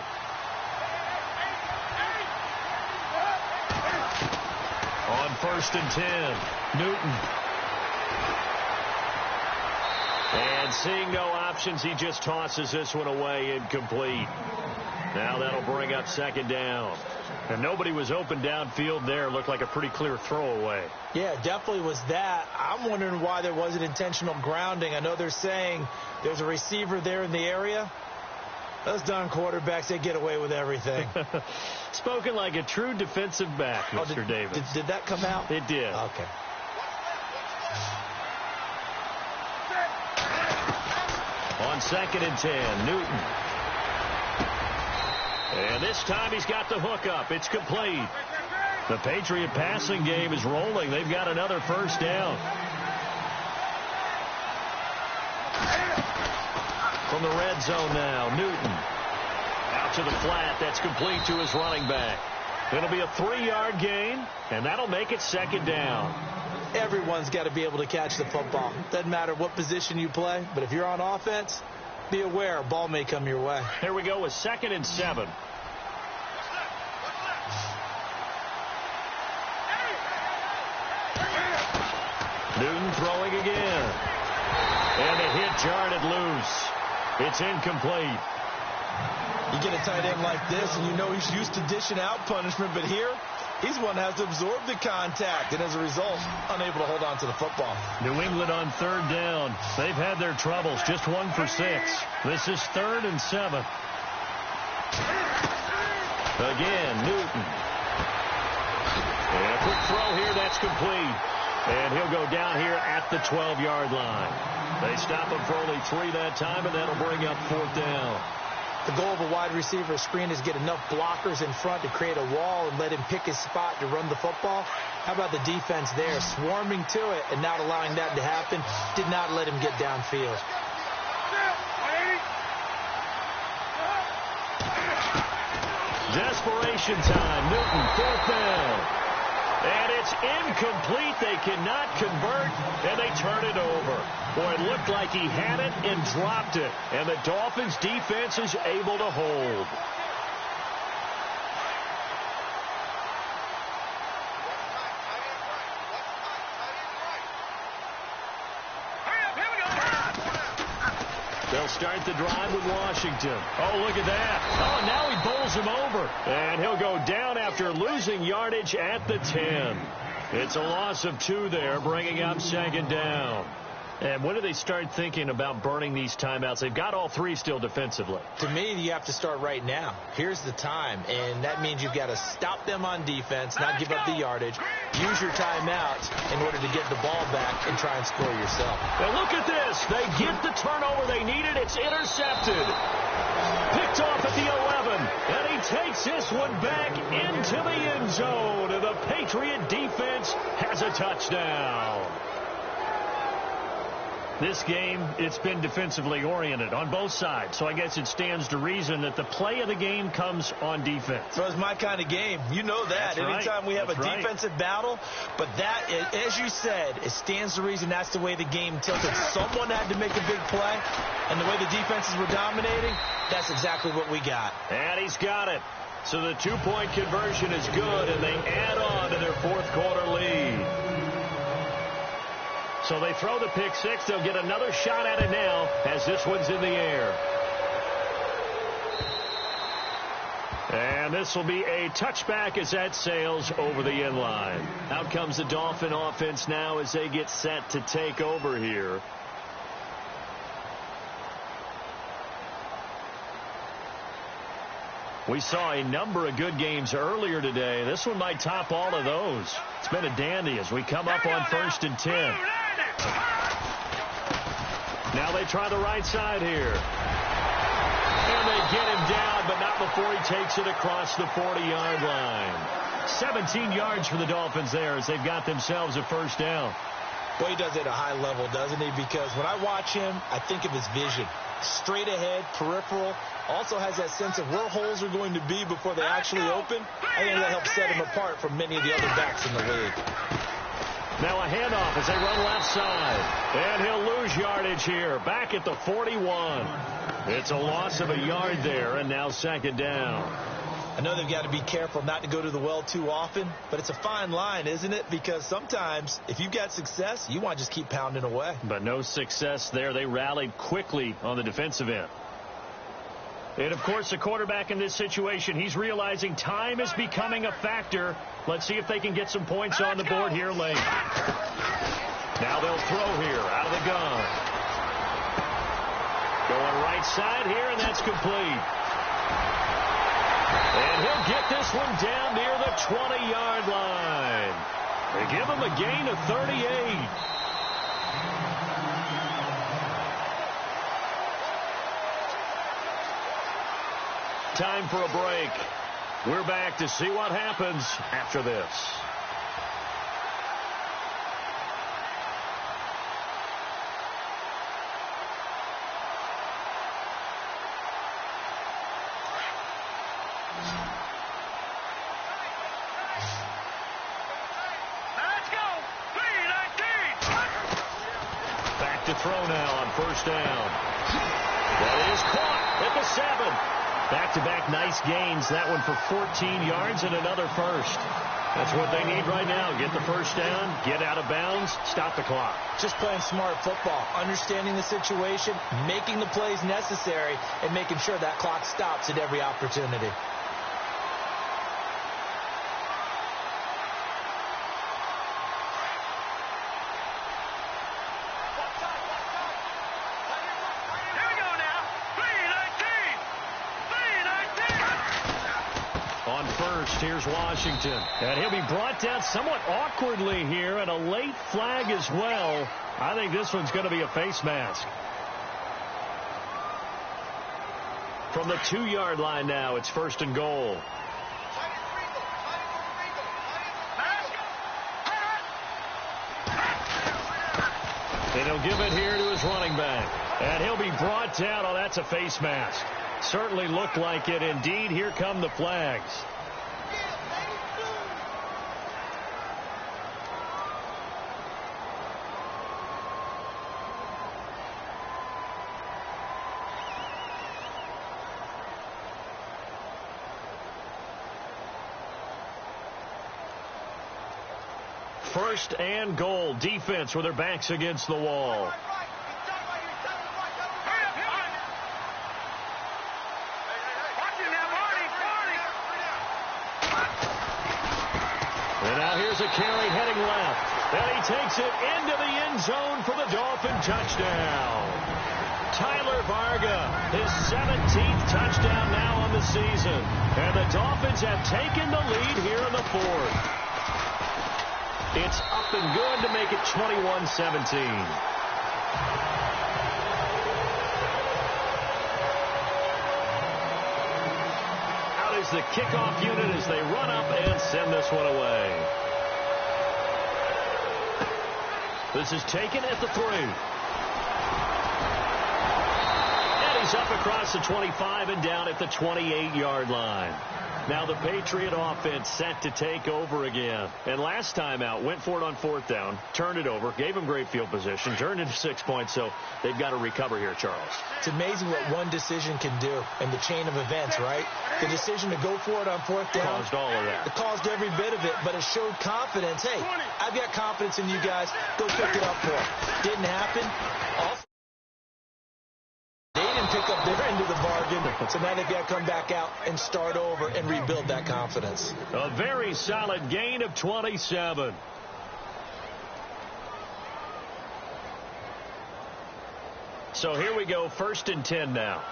On 1st and 10, Newton. And seeing no options, he just tosses this one away, incomplete. Now that'll bring up 2nd down. And nobody was open downfield there. Looked like a pretty clear throwaway. Yeah, definitely was that. I'm wondering why there wasn't intentional grounding. I know they're saying there's a receiver there in the area. Those darn quarterbacks, they get away with everything. Spoken like a true defensive back, Mr. Davis. Did that come out? It did. Okay. On 2nd and 10, Newton. And this time he's got the hook up. It's complete. The Patriot passing game is rolling. They've got another first down. From the red zone now, Newton. Out to the flat. That's complete to his running back. It'll be a 3-yard gain, and that'll make it 2nd down. Everyone's got to be able to catch the football. Doesn't matter what position you play, but if you're on offense, be aware a ball may come your way. Here we go with 2nd and 7. Newton throwing again. And the hit jarred it loose. It's incomplete. You get a tight end like this, and you know he's used to dishing out punishment, but here, he's one that has to absorb the contact, and as a result, unable to hold on to the football. New England on 3rd down. They've had their troubles, just 1 for 6. This is 3rd and 7. Again, Newton. And a quick throw here, that's complete. And he'll go down here at the 12-yard line. They stop him for only 3 that time, and that'll bring up 4th down. The goal of a wide receiver screen is get enough blockers in front to create a wall and let him pick his spot to run the football. How about the defense there, swarming to it and not allowing that to happen? Did not let him get downfield. Desperation time. Newton, fourth down. And it's incomplete. They cannot convert, and they turn it over. Boy, it looked like he had it and dropped it. And the Dolphins' defense is able to hold. They'll start the drive with Washington. Oh, look at that. Oh, now he bowls him over. And he'll go down after losing yardage at the 10. It's a loss of 2 there, bringing up second down. And when do they start thinking about burning these timeouts? They've got all 3 still defensively. To me, you have to start right now. Here's the time, and that means you've got to stop them on defense, not give up the yardage, use your timeouts in order to get the ball back and try and score yourself. Now look at this. They get the turnover they needed. It's intercepted. Picked off at the 11, and he takes this one back into the end zone, and the Patriot defense has a touchdown. This game, it's been defensively oriented on both sides, so I guess it stands to reason that the play of the game comes on defense. So it's my kind of game. You know that. That's Anytime right. we have That's a right. defensive battle, but that, as you said, it stands to reason that's the way the game tilted. Someone had to make a big play, and the way the defenses were dominating, that's exactly what we got. And he's got it. So the 2-point conversion is good, and they add on to their fourth quarter lead. So they throw the pick 6. They'll get another shot at it now as this one's in the air. And this will be a touchback as that sails over the end line. Out comes the Dolphin offense now as they get set to take over here. We saw a number of good games earlier today. This one might top all of those. It's been a dandy as we come up on 1st and 10. Now they try the right side here. And they get him down, but not before he takes it across the 40-yard line. 17 yards for the Dolphins there as they've got themselves a first down. Boy, he does it at a high level, doesn't he? Because when I watch him, I think of his vision. Straight ahead, peripheral. Also has that sense of where holes are going to be before they actually open. I think that helps set him apart from many of the other backs in the league. Now a handoff as they run left side. And he'll lose yardage here. Back at the 41. It's a loss of a yard there, and now second down. I know they've got to be careful not to go to the well too often, but it's a fine line, isn't it? Because sometimes if you've got success, you want to just keep pounding away. But no success there. They rallied quickly on the defensive end. And, of course, the quarterback in this situation, he's realizing time is becoming a factor. Let's see if they can get some points on the board here late. Now they'll throw here out of the gun. Going right side here, and that's complete. And he'll get this one down near the 20-yard line. They give him a gain of 38. Time for a break. We're back to see what happens after this. Back to throw now on first down. That is caught at the 7. Back-to-back nice gains. That one for 14 yards and another first. That's what they need right now. Get the first down, get out of bounds, stop the clock. Just playing smart football, understanding the situation, making the plays necessary, and making sure that clock stops at every opportunity. Here's Washington. And he'll be brought down somewhat awkwardly here, and a late flag as well. I think this one's going to be a face mask. From the 2-yard line now, it's first and goal. And he'll give it here to his running back. And he'll be brought down. Oh, that's a face mask. Certainly looked like it. Indeed, here come the flags. First and goal. Defense with their backs against the wall. And now here's a carry heading left. And he takes it into the end zone for the Dolphin touchdown. Tyler Varga, his 17th touchdown now on the season. And the Dolphins have taken the lead here in the fourth. It's up and good to make it 21-17. Out is the kickoff unit as they run up and send this one away. This is taken at the 3. And he's up across the 25 and down at the 28-yard line. Now the Patriot offense set to take over again. And last time out, went for it on 4th down, turned it over, gave them great field position, turned into 6 points, so they've got to recover here, Charles. It's amazing what one decision can do in the chain of events, right? The decision to go for it on 4th down. Caused all of that. It caused every bit of it, but it showed confidence. Hey, I've got confidence in you guys. Go pick it up for it. Didn't happen. They didn't pick up their end of the bargain, so now they've got to come back out and start over and rebuild that confidence. A very solid gain of 27. So here we go, 1st and 10 now.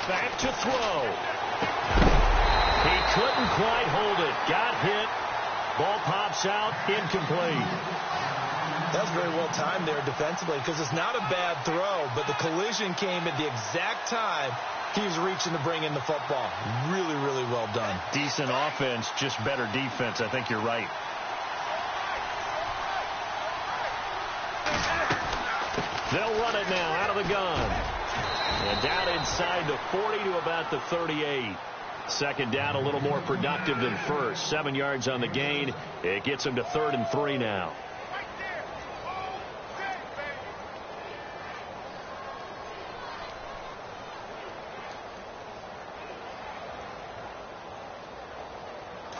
Back to throw. He couldn't quite hold it. Got hit. Ball pops out, incomplete. That was very well timed there defensively because it's not a bad throw, but the collision came at the exact time he was reaching to bring in the football. Really, really well done. Decent offense, just better defense. I think you're right. They'll run it now out of the gun. And down inside the 40 to about the 38. Second down, a little more productive than first. 7 yards on the gain. It gets them to 3rd and 3 now.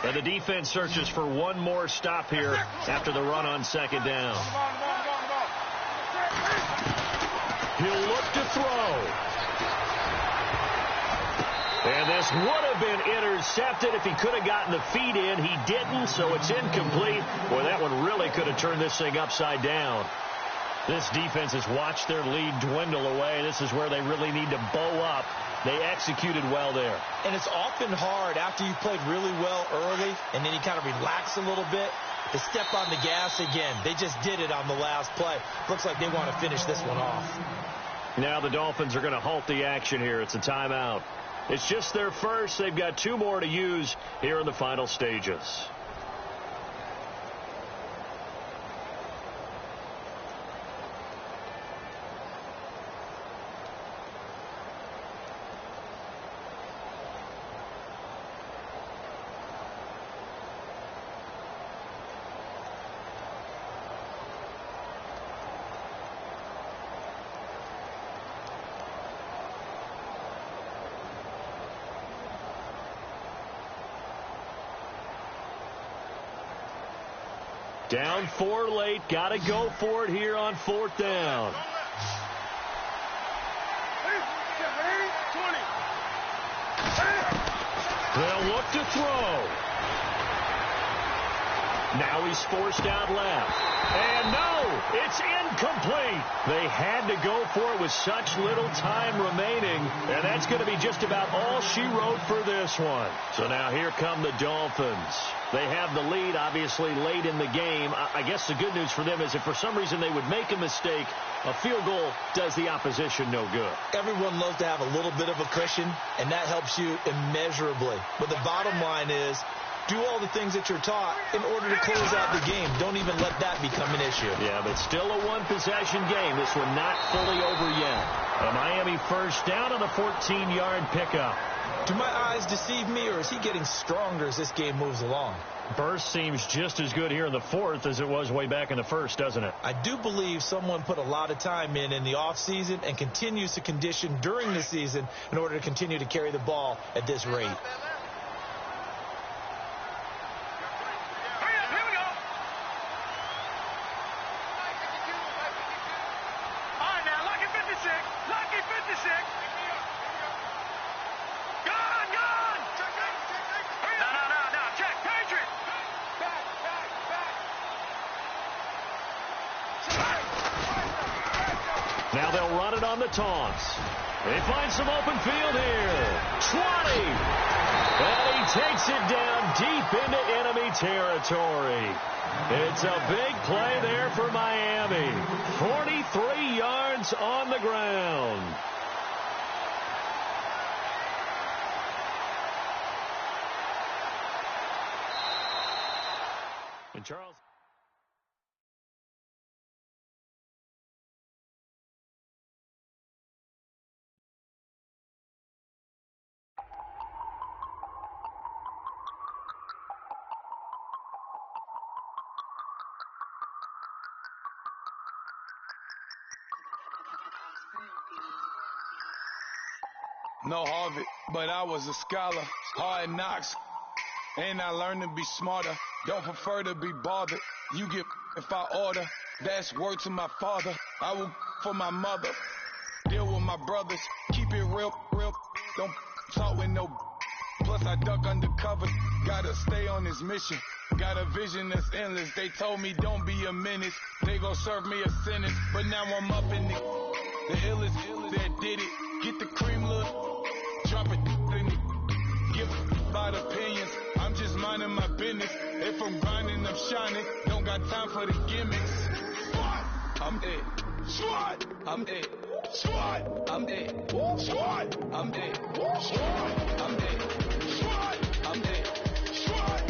And the defense searches for one more stop here after the run on 2nd down. He'll look to throw. And this would have been intercepted if he could have gotten the feet in. He didn't, so it's incomplete. Boy, that one really could have turned this thing upside down. This defense has watched their lead dwindle away. This is where they really need to bow up. They executed well there. And it's often hard after you played really well early and then you kind of relax a little bit to step on the gas again. They just did it on the last play. Looks like they want to finish this one off. Now the Dolphins are going to halt the action here. It's a timeout. It's just their first. They've got 2 more to use here in the final stages. Down 4 late. Got to go for it here on 4th down. They'll look to throw. Now he's forced out left. And no, it's incomplete. They had to go for it with such little time remaining. And that's going to be just about all she wrote for this one. So now here come the Dolphins. They have the lead, obviously, late in the game. I guess the good news for them is if for some reason they would make a mistake, a field goal does the opposition no good. Everyone loves to have a little bit of a cushion, and that helps you immeasurably. But the bottom line is Do all the things that you're taught in order to close out the game. Don't even let that become an issue. Yeah, but still a one-possession game. This one not fully over yet. A Miami first down on a 14-yard pickup. Do my eyes deceive me, or is he getting stronger as this game moves along? Burst seems just as good here in the fourth as it was way back in the first, doesn't it? I do believe someone put a lot of time in the offseason and continues to condition during the season in order to continue to carry the ball at this rate. Now they'll run it on the taunts. They find some open field here. 20. And he takes it down deep into enemy territory. It's a big play there for Miami. 43 yards on the ground. And Charles. No Harvard, but I was a scholar. Hard knocks, and I learned to be smarter. Don't prefer to be bothered. You get if I order. That's word to my father. I will for my mother. Deal with my brothers. Keep it real. Don't talk with no. Plus I duck undercover. Gotta stay on this mission. Got a vision that's endless. They told me don't be a menace. They gon' serve me a sentence. But now I'm up in the illest that did it. Get the cream, look. Drop it in it. Give about opinions. I'm just minding my business. If I'm grinding, I'm shining. Don't got time for the gimmicks. Swat, I'm it. Swat, I'm it. Swat, I'm it. Swat, I'm it. Swat, I'm it. Swat, I'm it. Swat.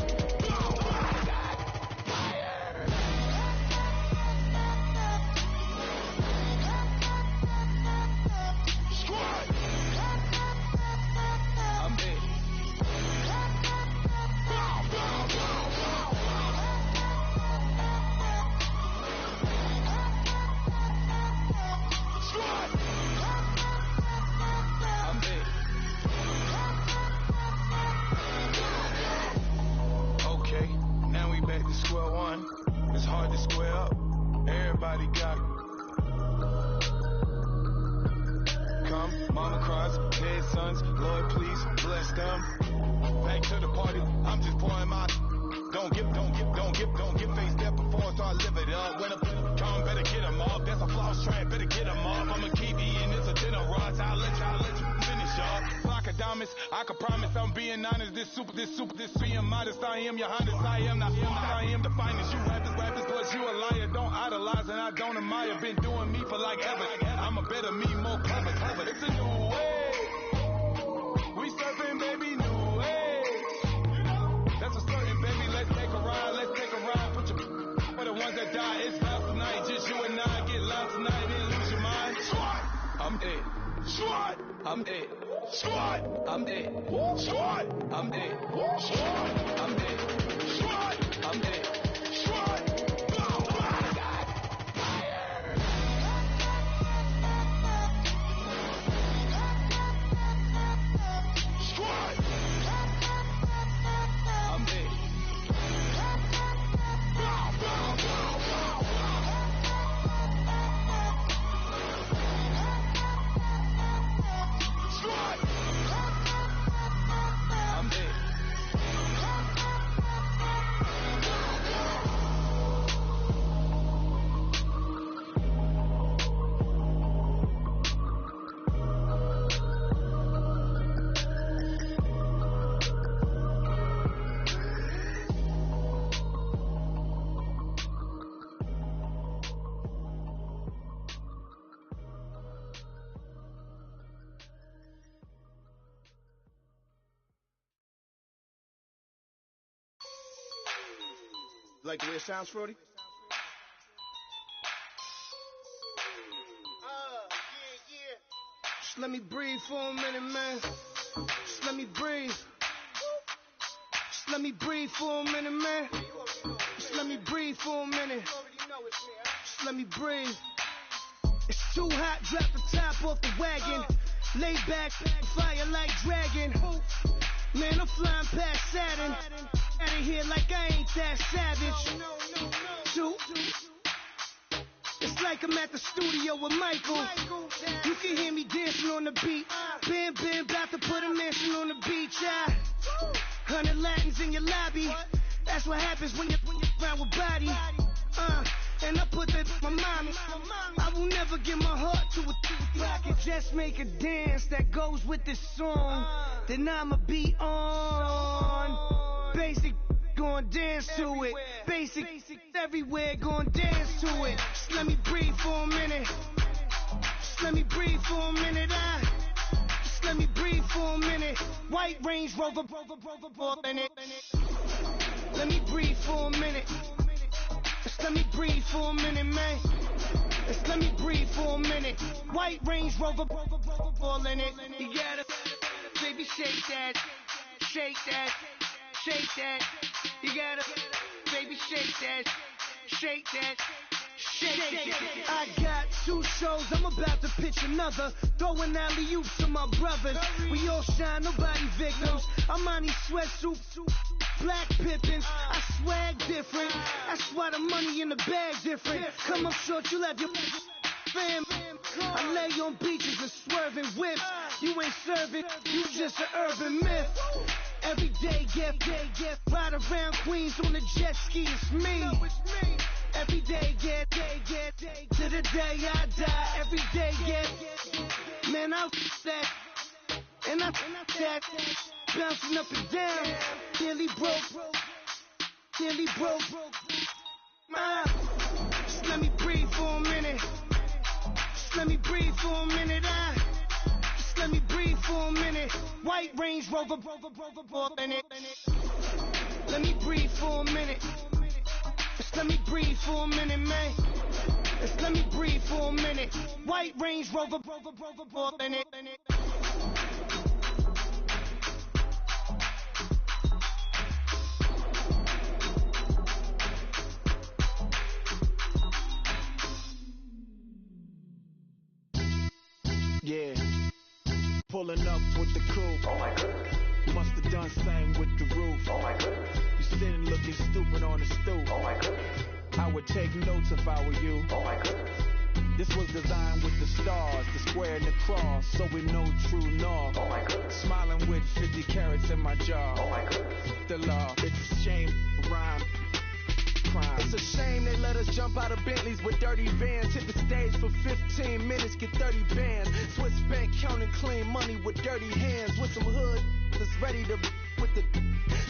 I can promise I'm being honest. This being modest. I am your highness. I am not. I am the finest. You rappers, plus you a liar. Don't idolize and I don't admire. Been doing me for like ever. I'm a better me, more clever. It's a new way. We surfing, baby, new way. That's a certain, baby. Let's take a ride. Put your for the ones that die. It's loud tonight. Just you and I get loud tonight and lose your mind. Swat, I'm it. Swat, I'm it. Swat, I'm it. Swat, I'm it. Swat, I'm it. Swat, I'm it. Swat. Oh my God. Fire. Swat. I'm it. Like the way it sounds, Frody? Just let me breathe for a minute, man. Just let me breathe. Just let me breathe for a minute, man. Just let me breathe for a minute. Just let me breathe. It's too hot, drop the top off the wagon. Lay back, fire like dragon. Man, I'm flying past Saturn. Out of here like I ain't that savage. It's like I'm at the studio with Michael. You can hear me dancing on the beat. Bam, bam, about to put a mansion on the beach. 100 Latins in your lobby. That's what happens when you're around with body. And I put that in my mommy. I will never give my heart to a if I could just make a dance that goes with this song, then I'ma be on. Basic, gon' dance to it. Basic, everywhere, gon' dance to it. Just let me breathe for a minute. Just let me breathe for a minute. Just let me breathe for a minute. White Range Rover, in it. Let me breathe for a minute. Just let me breathe for a minute, man. Just let me breathe for a minute. White Range Rover, ball in it. You gotta, baby, shake that, shake that, shake that. You gotta, baby, shake that, shake that. Shake. I got 2 shows, I'm about to pitch another. Throwing alley-oops to my brothers. We all shine, nobody victims. I'm on these sweatsuits, black Pippins. I swag different. That's why the money in the bag different. Come up short, you'll have your fam. I lay on beaches and swerving whips. You ain't serving, you just an urban myth. Every day, get ride around Queens on a jet ski, it's me. Every day, get to the day I die. Every day, get, man, I that, and I that, bouncing up and down, nearly broke. Just let me breathe for a minute. Just let me breathe for a minute. Just let me breathe for a minute. White Range Rover, in it. Let me breathe for a minute. Just let me breathe for a minute, man. Just let me breathe for a minute. White Range Rover, in it. Yeah, pulling up with the coupe. Oh my goodness. Must have done same with the roof. Oh my goodness. You sitting looking stupid on the stoop. Oh my goodness. I would take notes if I were you. Oh my goodness. This was designed with the stars, the square and the cross, so we know true north. Oh my goodness. Smiling with 50 carats in my jaw. Oh my goodness. The law, it's a shame, rhyme. Crime. It's a shame they let us jump out of Bentleys with dirty vans. Hit the stage for 15 minutes, get 30 bands. Swiss bank counting clean money with dirty hands. With some hood that's ready to with the.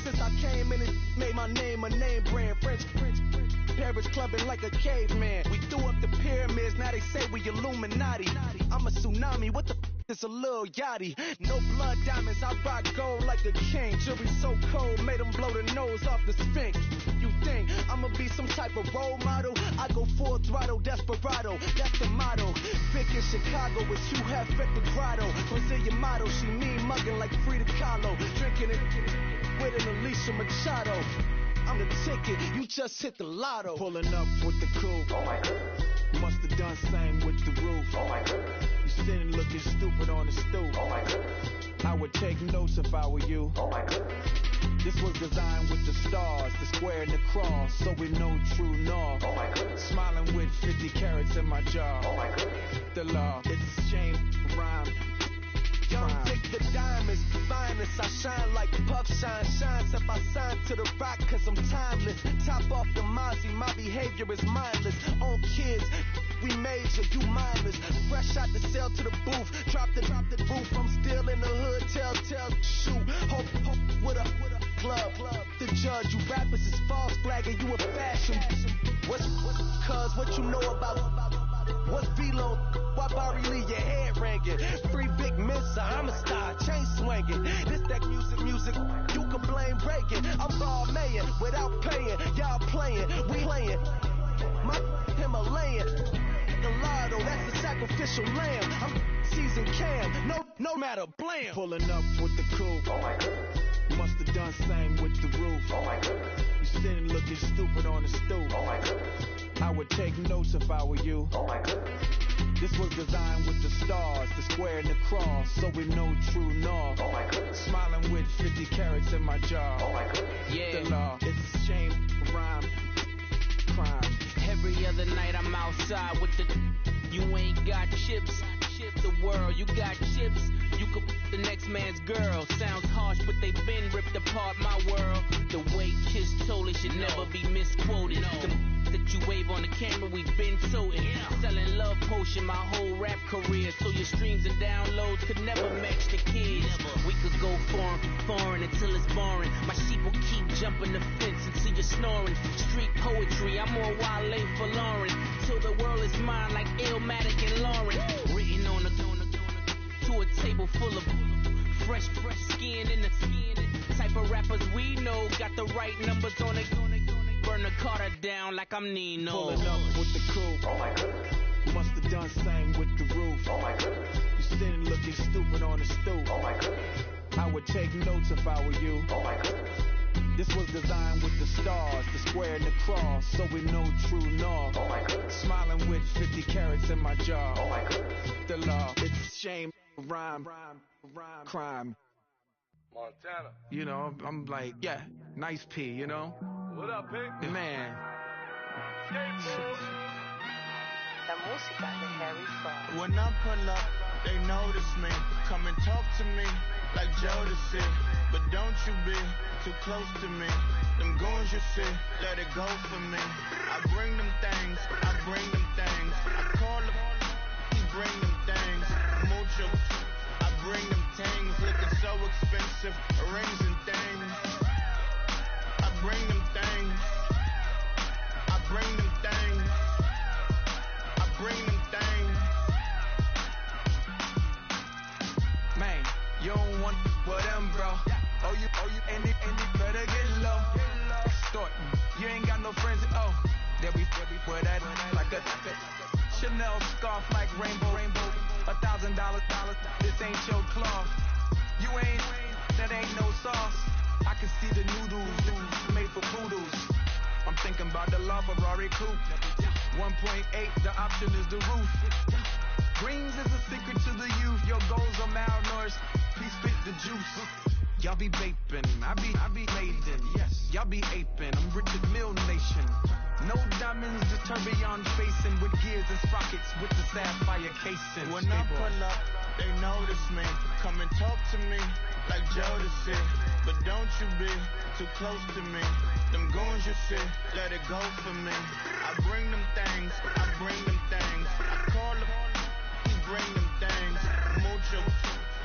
Since I came in and made my name a name brand. French Paris clubbing like a caveman. We threw up the pyramids, now they say we Illuminati. I'm a tsunami, what the it's a little yachty. No blood diamonds, I rock gold like a king. Jury so cold, made them blow the nose off the Sphinx. You think I'ma be some type of role model? I go full throttle, desperado, that's the motto. Big in Chicago with Hugh Hef at the grotto. Brazilian model, she mean mugging like Frida Kahlo. Drinking it with an Alicia Machado. I'm the ticket, you just hit the lotto. Pulling up with the coupe. Oh my goodness. Must have done same with the roof. Oh my goodness. You sitting looking stupid on the stoop. Oh my goodness. I would take notes if I were you. Oh my goodness. This was designed with the stars, the square and the cross, so we know true north. Oh my goodness. Smiling with 50 carats in my jaw. Oh my goodness. The law, it's a shame, rhyme. Young Dick the diamonds, the finest. I shine like Puff shines if I sign to the rock cause I'm timeless. Top off the Mozzie, my behavior is mindless. On kids, we major, you mindless. Fresh out the cell to the booth, drop the roof. I'm still in the hood, tell, shoot. Hope with a club. The judge, you rappers is false flagging, you a fashion. Cuz what you know about what's V-Lo? Why Barry Lee, your head ringing? Free Big Miss, I'm a star, chain swinging. This that music, you can blame Reagan. I'm all mayin' without paying. Y'all playing, we playing. My Himalayan. Gelato, that's a sacrificial lamb. I'm seasoned Cam, no matter, blam. Pulling up with the coupe. Oh my goodness. Must have done same with the roof. Oh my goodness. You sitting looking stupid on the stoop. Oh my goodness. I would take notes if I were you. Oh my goodness. This was designed with the stars, the square and the cross, so we know true north. Oh my goodness. Smiling with 50 carats in my jaw. Oh my goodness. Yeah. The law, it's a shame, rhyme, crime. Every other night I'm outside with the you ain't got chips. The world, you got chips. You could the next man's girl. Sounds harsh, but they been ripped apart my world. The way Kiss told it should never be misquoted. The that you wave on the camera, we've been toting. Selling love potion my whole rap career. So your streams and downloads could never match the kids. We could go foreign until it's boring. My sheep will keep jumping the fence until you're snoring. Street poetry, I'm more Wale for Lauren. Till the world is mine like Illmatic and Lauren. Written on to a table full of fresh skin in the type of rappers we know. Got the right numbers on it. Burn the Carter down like I'm Nino. Pulling up with the coupe. Oh my goodness. Must have done same with the roof. Oh my goodness. You sitting looking stupid on the stoop. Oh my goodness. I would take notes if I were you. Oh my goodness. This was designed with the stars, the square and the cross, so we know true north. Oh my goodness. Smiling with 50 carats in my jaw. Oh my goodness. The law, it's a shame, rhyme, crime. Montana. You know, I'm like, yeah, nice P, you know? What up, Pink? Man. La música de Harry Fraud. When I pull up, they notice me. Come and talk to me like Jodeci. But don't you be too close to me. Them goons you see, let it go for me. I bring them things, I bring them things. I call them, he bring them things. Mucho, I bring them things. Looking so expensive, rings and things. I bring them things. I bring them things. I bring them things. Man, you don't want with them, bro. Oh, you, and it better get low. Extorting, you ain't got no friends. Oh, they'll be for that like a Chanel scarf like rainbow. $1,000, this ain't your cloth. You ain't, that ain't no sauce. I can see the noodles made for poodles. I'm thinking about the La Ferrari coupe. 1.8, the option is the roof. Greens is a secret to the youth. Your goals are malnourished. Please spit the juice. Y'all be vaping, I be laden. Yes, y'all be aping. I'm Richard Mill Nation. No diamonds, just tourbillon facing with gears and sprockets with the sapphire casing. When I pull up, they notice me. Come and talk to me like Jodeci. But don't you be too close to me. Them goons you see, let it go for me. I bring them things, I bring them things. I call them, he bring them things. Mucho,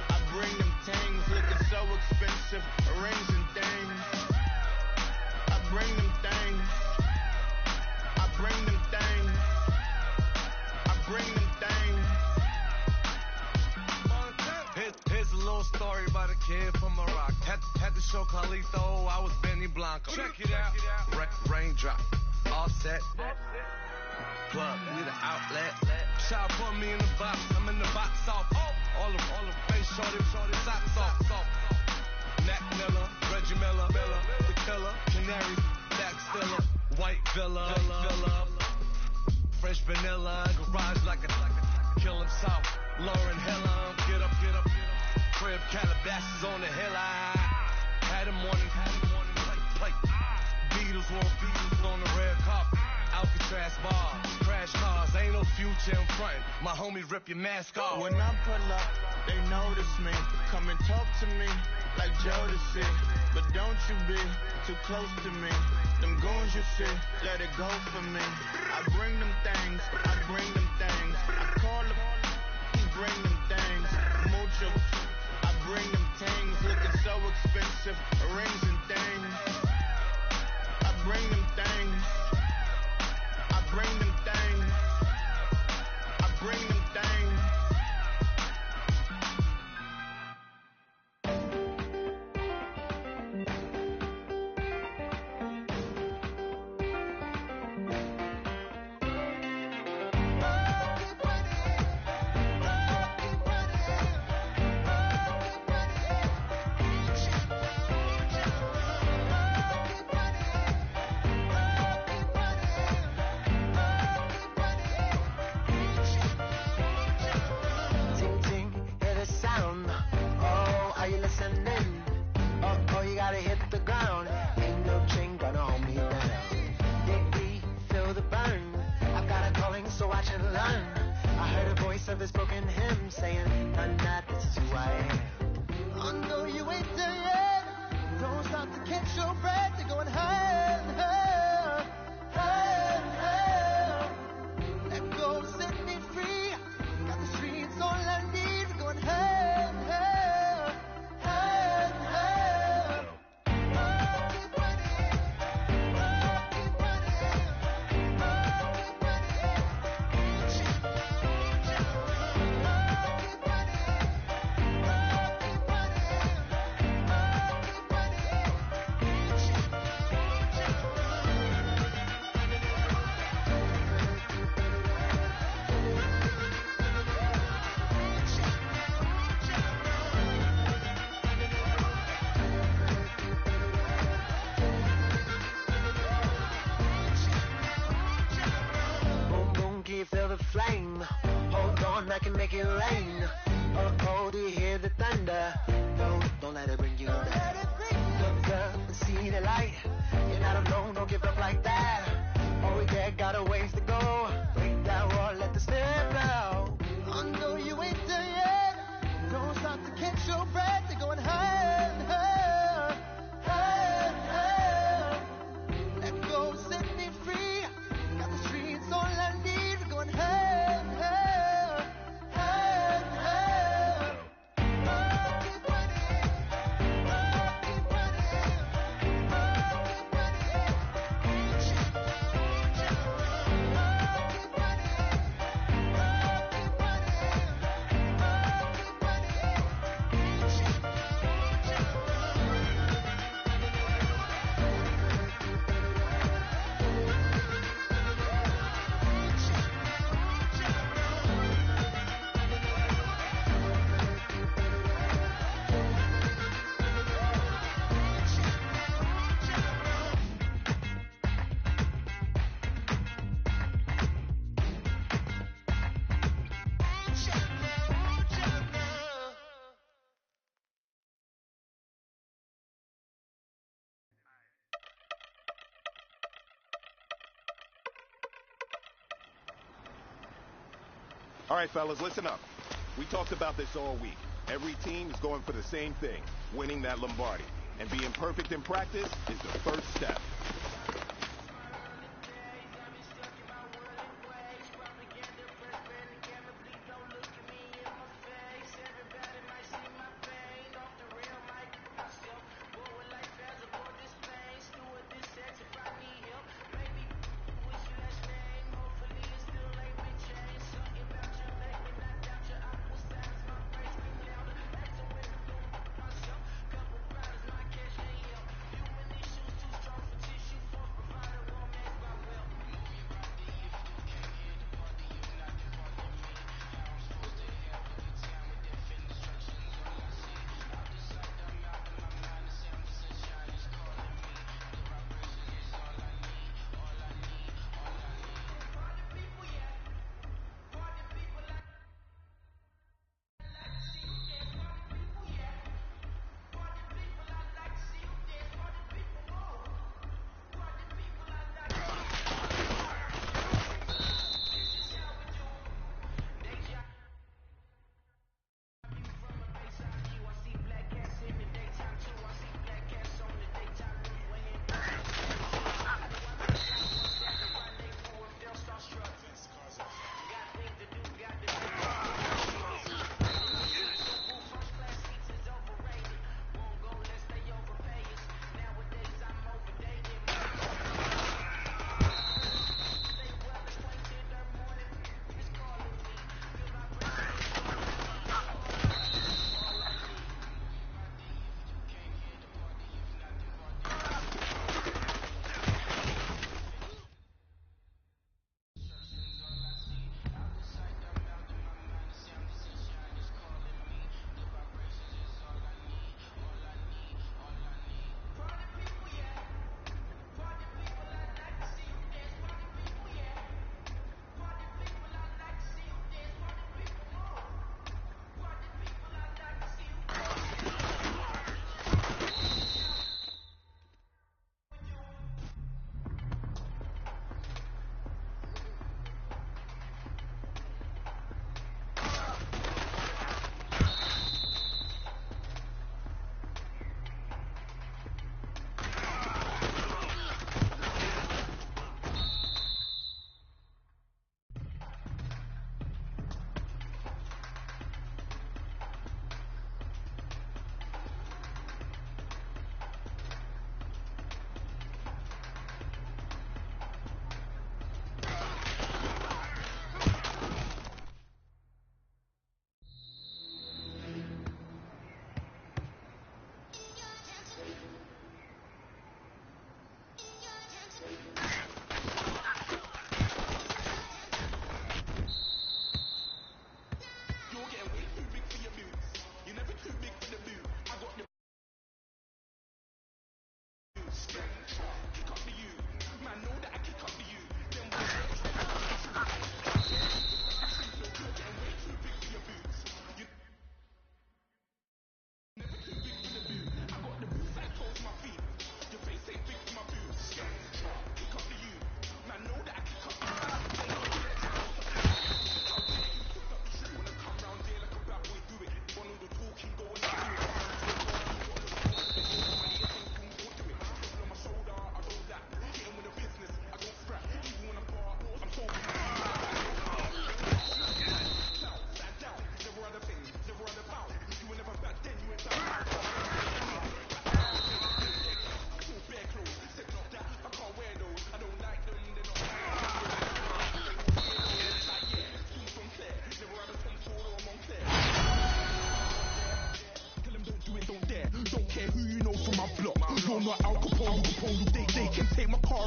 I bring them things. Looking so expensive, rings and things. I bring them things. I bring them things. I bring them things. Here's a little story about a kid from Morocco. Had to show Carlito I was Benny Blanco. Check it out. Raindrop, all set. Plug, need an outlet. Shot put me in the box. I'm in the box off. All the face shorty, socks off. Mac Miller, Reggie Miller, the killer, Canary, Back Stiller, White Villa, Fresh vanilla, garage like a kill himself. Lauren Hiller, get up. Crib Calabasas on the hill. I had him on plate. Beatles on the red carpet. Alcatraz bar, crash cars, ain't no future in front. My homies rip your mask off. When I pull up, they notice me. Come and talk to me like Jodeci. But don't you be too close to me. Them goons you see, let it go for me. I bring them things, I bring them things. I call them, he bring them things. Mucho, I bring them things. Looking so expensive, rings and things. I bring them things. I bring them things. I bring them things. this broken hymn saying, none that this is who I am. I know you ain't there yet. Don't stop to catch your breath. You're going higher and higher, higher and higher. Let go, set me free. Got the streets all I need. We're going higher and higher, higher and higher. Keep running, keep running, keep feel the flame. Hold on, I can make it rain. Oh, do you hear the thunder? Don't let it bring you down. Look up and see the light. You're not alone, don't give up like that. Oh yeah, got a ways to go. Break that wall, let the step out. I know you ain't there yet. Don't stop to catch your breath. You're going higher and higher, higher and higher. Let go, set me free. Got the streets all I need. Going higher and higher, higher and higher. Keep running, keep running, keep All right, fellas, listen up. We talked about this all week. Every team is going for the same thing, winning that Lombardi. And being perfect in practice is the first step.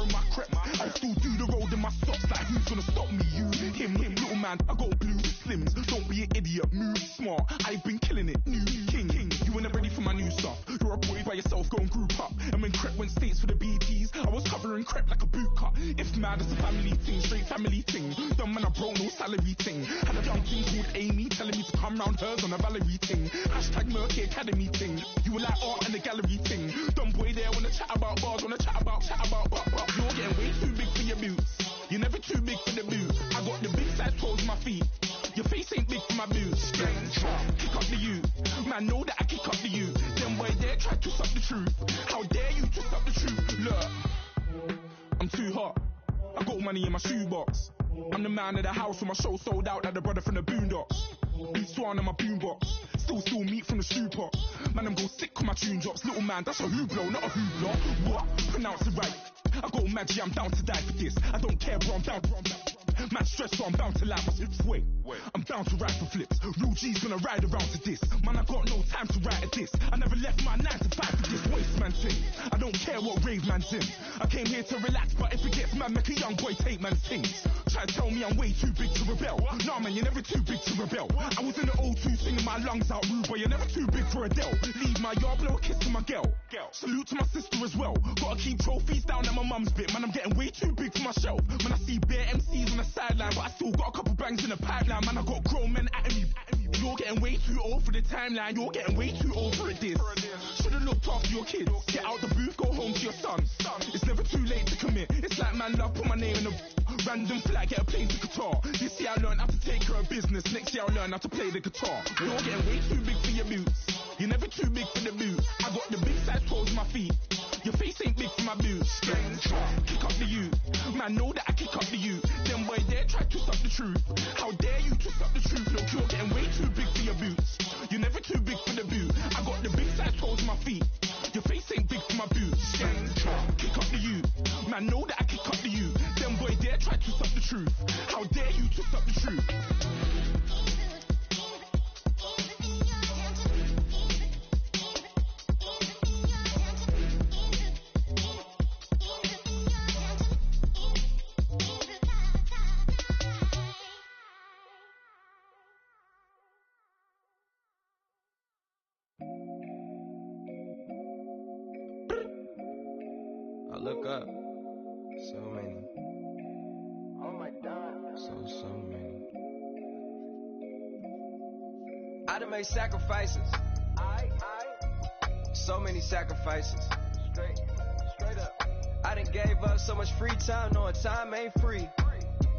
borrow my creps. I still do the road in my socks, like who's gonna stop me? You, him, little man, I got blue slims. Don't be an idiot, move smart. I've been killing it, new king. You ain't ready for my new stuff. You're a boy by yourself, go and group up. And when Crep went states for the BPs, I was covering Crep like a boot cut. If mad, it's a family thing, straight family thing. Dumb man, I broke no salary thing. Had a young thing called Amy telling me to come round hers on a Valerie thing. Hashtag Murky Academy thing. You were like art and the gallery thing. Dumb boy there wanna chat about bars, wanna chat about. You're getting way too big for your boots. You're never too big for the boot. I got the big size toes on my feet. Your face ain't big for my boots. Kick up the you. Man, know that I kick up the you. Them boy there try to stop the truth. How dare you to stop the truth? Look, I'm too hot. I got money in my shoebox. I'm the man of the house when my show sold out like the brother from the Boondocks. Beat Swan in my boombox. Still meat from the stew pot. Man, I'm go sick when my tune drops. Little man, that's a hooplo, not a hoopla. What? Pronounce it right. I got magic, I'm down to die for this. I don't care, bro, I'm down. Man stressed, so I'm bound to laugh. Wait, I'm bound to ride for flips. Real G's gonna ride around to this. Man, I got no time to write at this. I never left my 9 to 5 for this waste man thing. I don't care what rave man's in. I came here to relax, but if it gets mad, make a young boy take man's things. Try to tell me I'm way too big to rebel. Nah, man, you're never too big to rebel. I was in the O2 singing my lungs out, rude, but you're never too big for Adele. Leave my yard, blow a kiss to my girl. Salute to my sister as well. Gotta keep trophies down at my mum's bit. Man, I'm getting way too big for my shelf. Man, I see bare MCs on the sideline, but I still got a couple bangs in the pipeline. Man, I got grown men at me. You're getting way too old for the timeline. You're getting way too old for this. Should've looked after your kids. Get out the booth, go home to your son. It's never too late to commit. It's like man love, put my name in a random flag, get a plane to Qatar. This year I learned how to take care of business. Next year I'll learn how to play the guitar. You're getting way too big for your boots. You're never too big for the boot. I got the big size toes on my feet. Your face ain't big for my boots. Kick up the you. Man, know that I kick up the you. Them boy there try to stop the truth. How dare you to stop the truth? Look, you're getting way too big for your boots. You're never too big for the boot. I got the big size toes on my feet. Your face ain't big for my boots. Kick up the you. Man, know that I kick up the you. Them boy there try to stop the truth. How dare you to stop the truth? I look up, so many. Oh my God. So many. I done made sacrifices. So many sacrifices. Straight up. I done gave up so much free time, knowing time ain't free.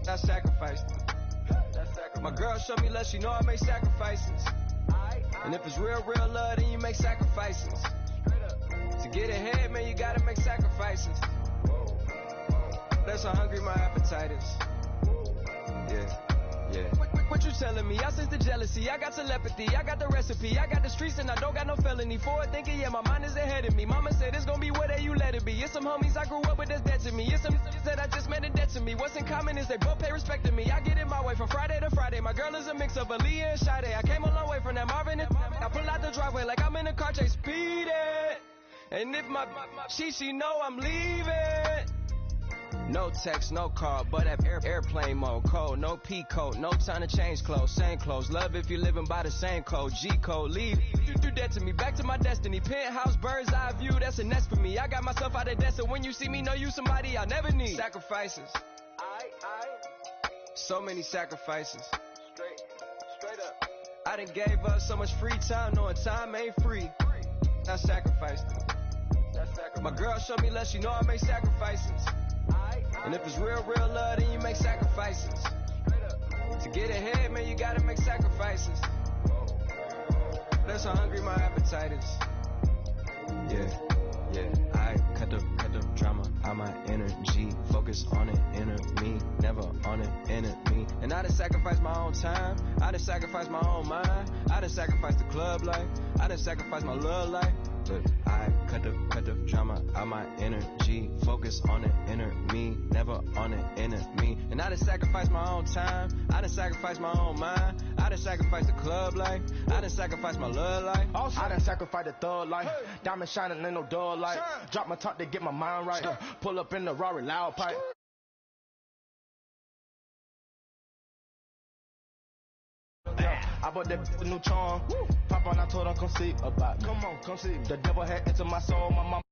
I sacrificed it. My girl showed me love, she know I make sacrifices. And if it's real love, then you make sacrifices. To get ahead, man, you gotta make sacrifices. That's how hungry my appetite is. Yeah. What you telling me? I sense the jealousy, I got telepathy, I got the recipe, I got the streets and I don't got no felony. Forward thinking, yeah, my mind is ahead of me. Mama said it's gonna be whatever you let it be. It's some homies I grew up with that's dead to me. It's some that I just made a debt to me. What's in common is they both pay respect to me. I get in my way from Friday to Friday. My girl is a mix of Aaliyah and Sade. I came a long way from that Marvin and I pull out the driveway like I'm in a car chase, speeding. And if my she know I'm leaving. No text, no call, but at airplane mode. Code, no P code, no time to change clothes, same clothes. Love if you living by the same code, G code. Leave, you do that to me, back to my destiny. Penthouse, bird's eye view, that's a nest for me. I got myself out of debt, so when you see me, know you somebody I'll never need. Sacrifices. So many sacrifices. Straight up. I done gave up so much free time, knowing time ain't free. I sacrificed it. My girl showed me love, she know I make sacrifices. And if it's real love, then you make sacrifices. To get ahead, man, you gotta make sacrifices. That's how hungry my appetite is. Yeah. I cut the drama out my energy. Focus on it, inner me, never on it, enemy. And I done sacrificed my own time. I done sacrificed my own mind. I done sacrificed the club life. I done sacrificed my love life. Look, I cut the drama out my energy. Focus on the inner me, never on the enemy. And I done sacrificed my own time. I done sacrificed my own mind. I done sacrificed the club life. I done sacrificed my love life. I done sacrificed the thug life. Diamond shining, ain't no dull light. Drop my top to get my mind right. Pull up in the Rari loud pipe. I bought that new charm. Pop on, I told her come see about. Come on, come see. The devil had entered my soul. My mom.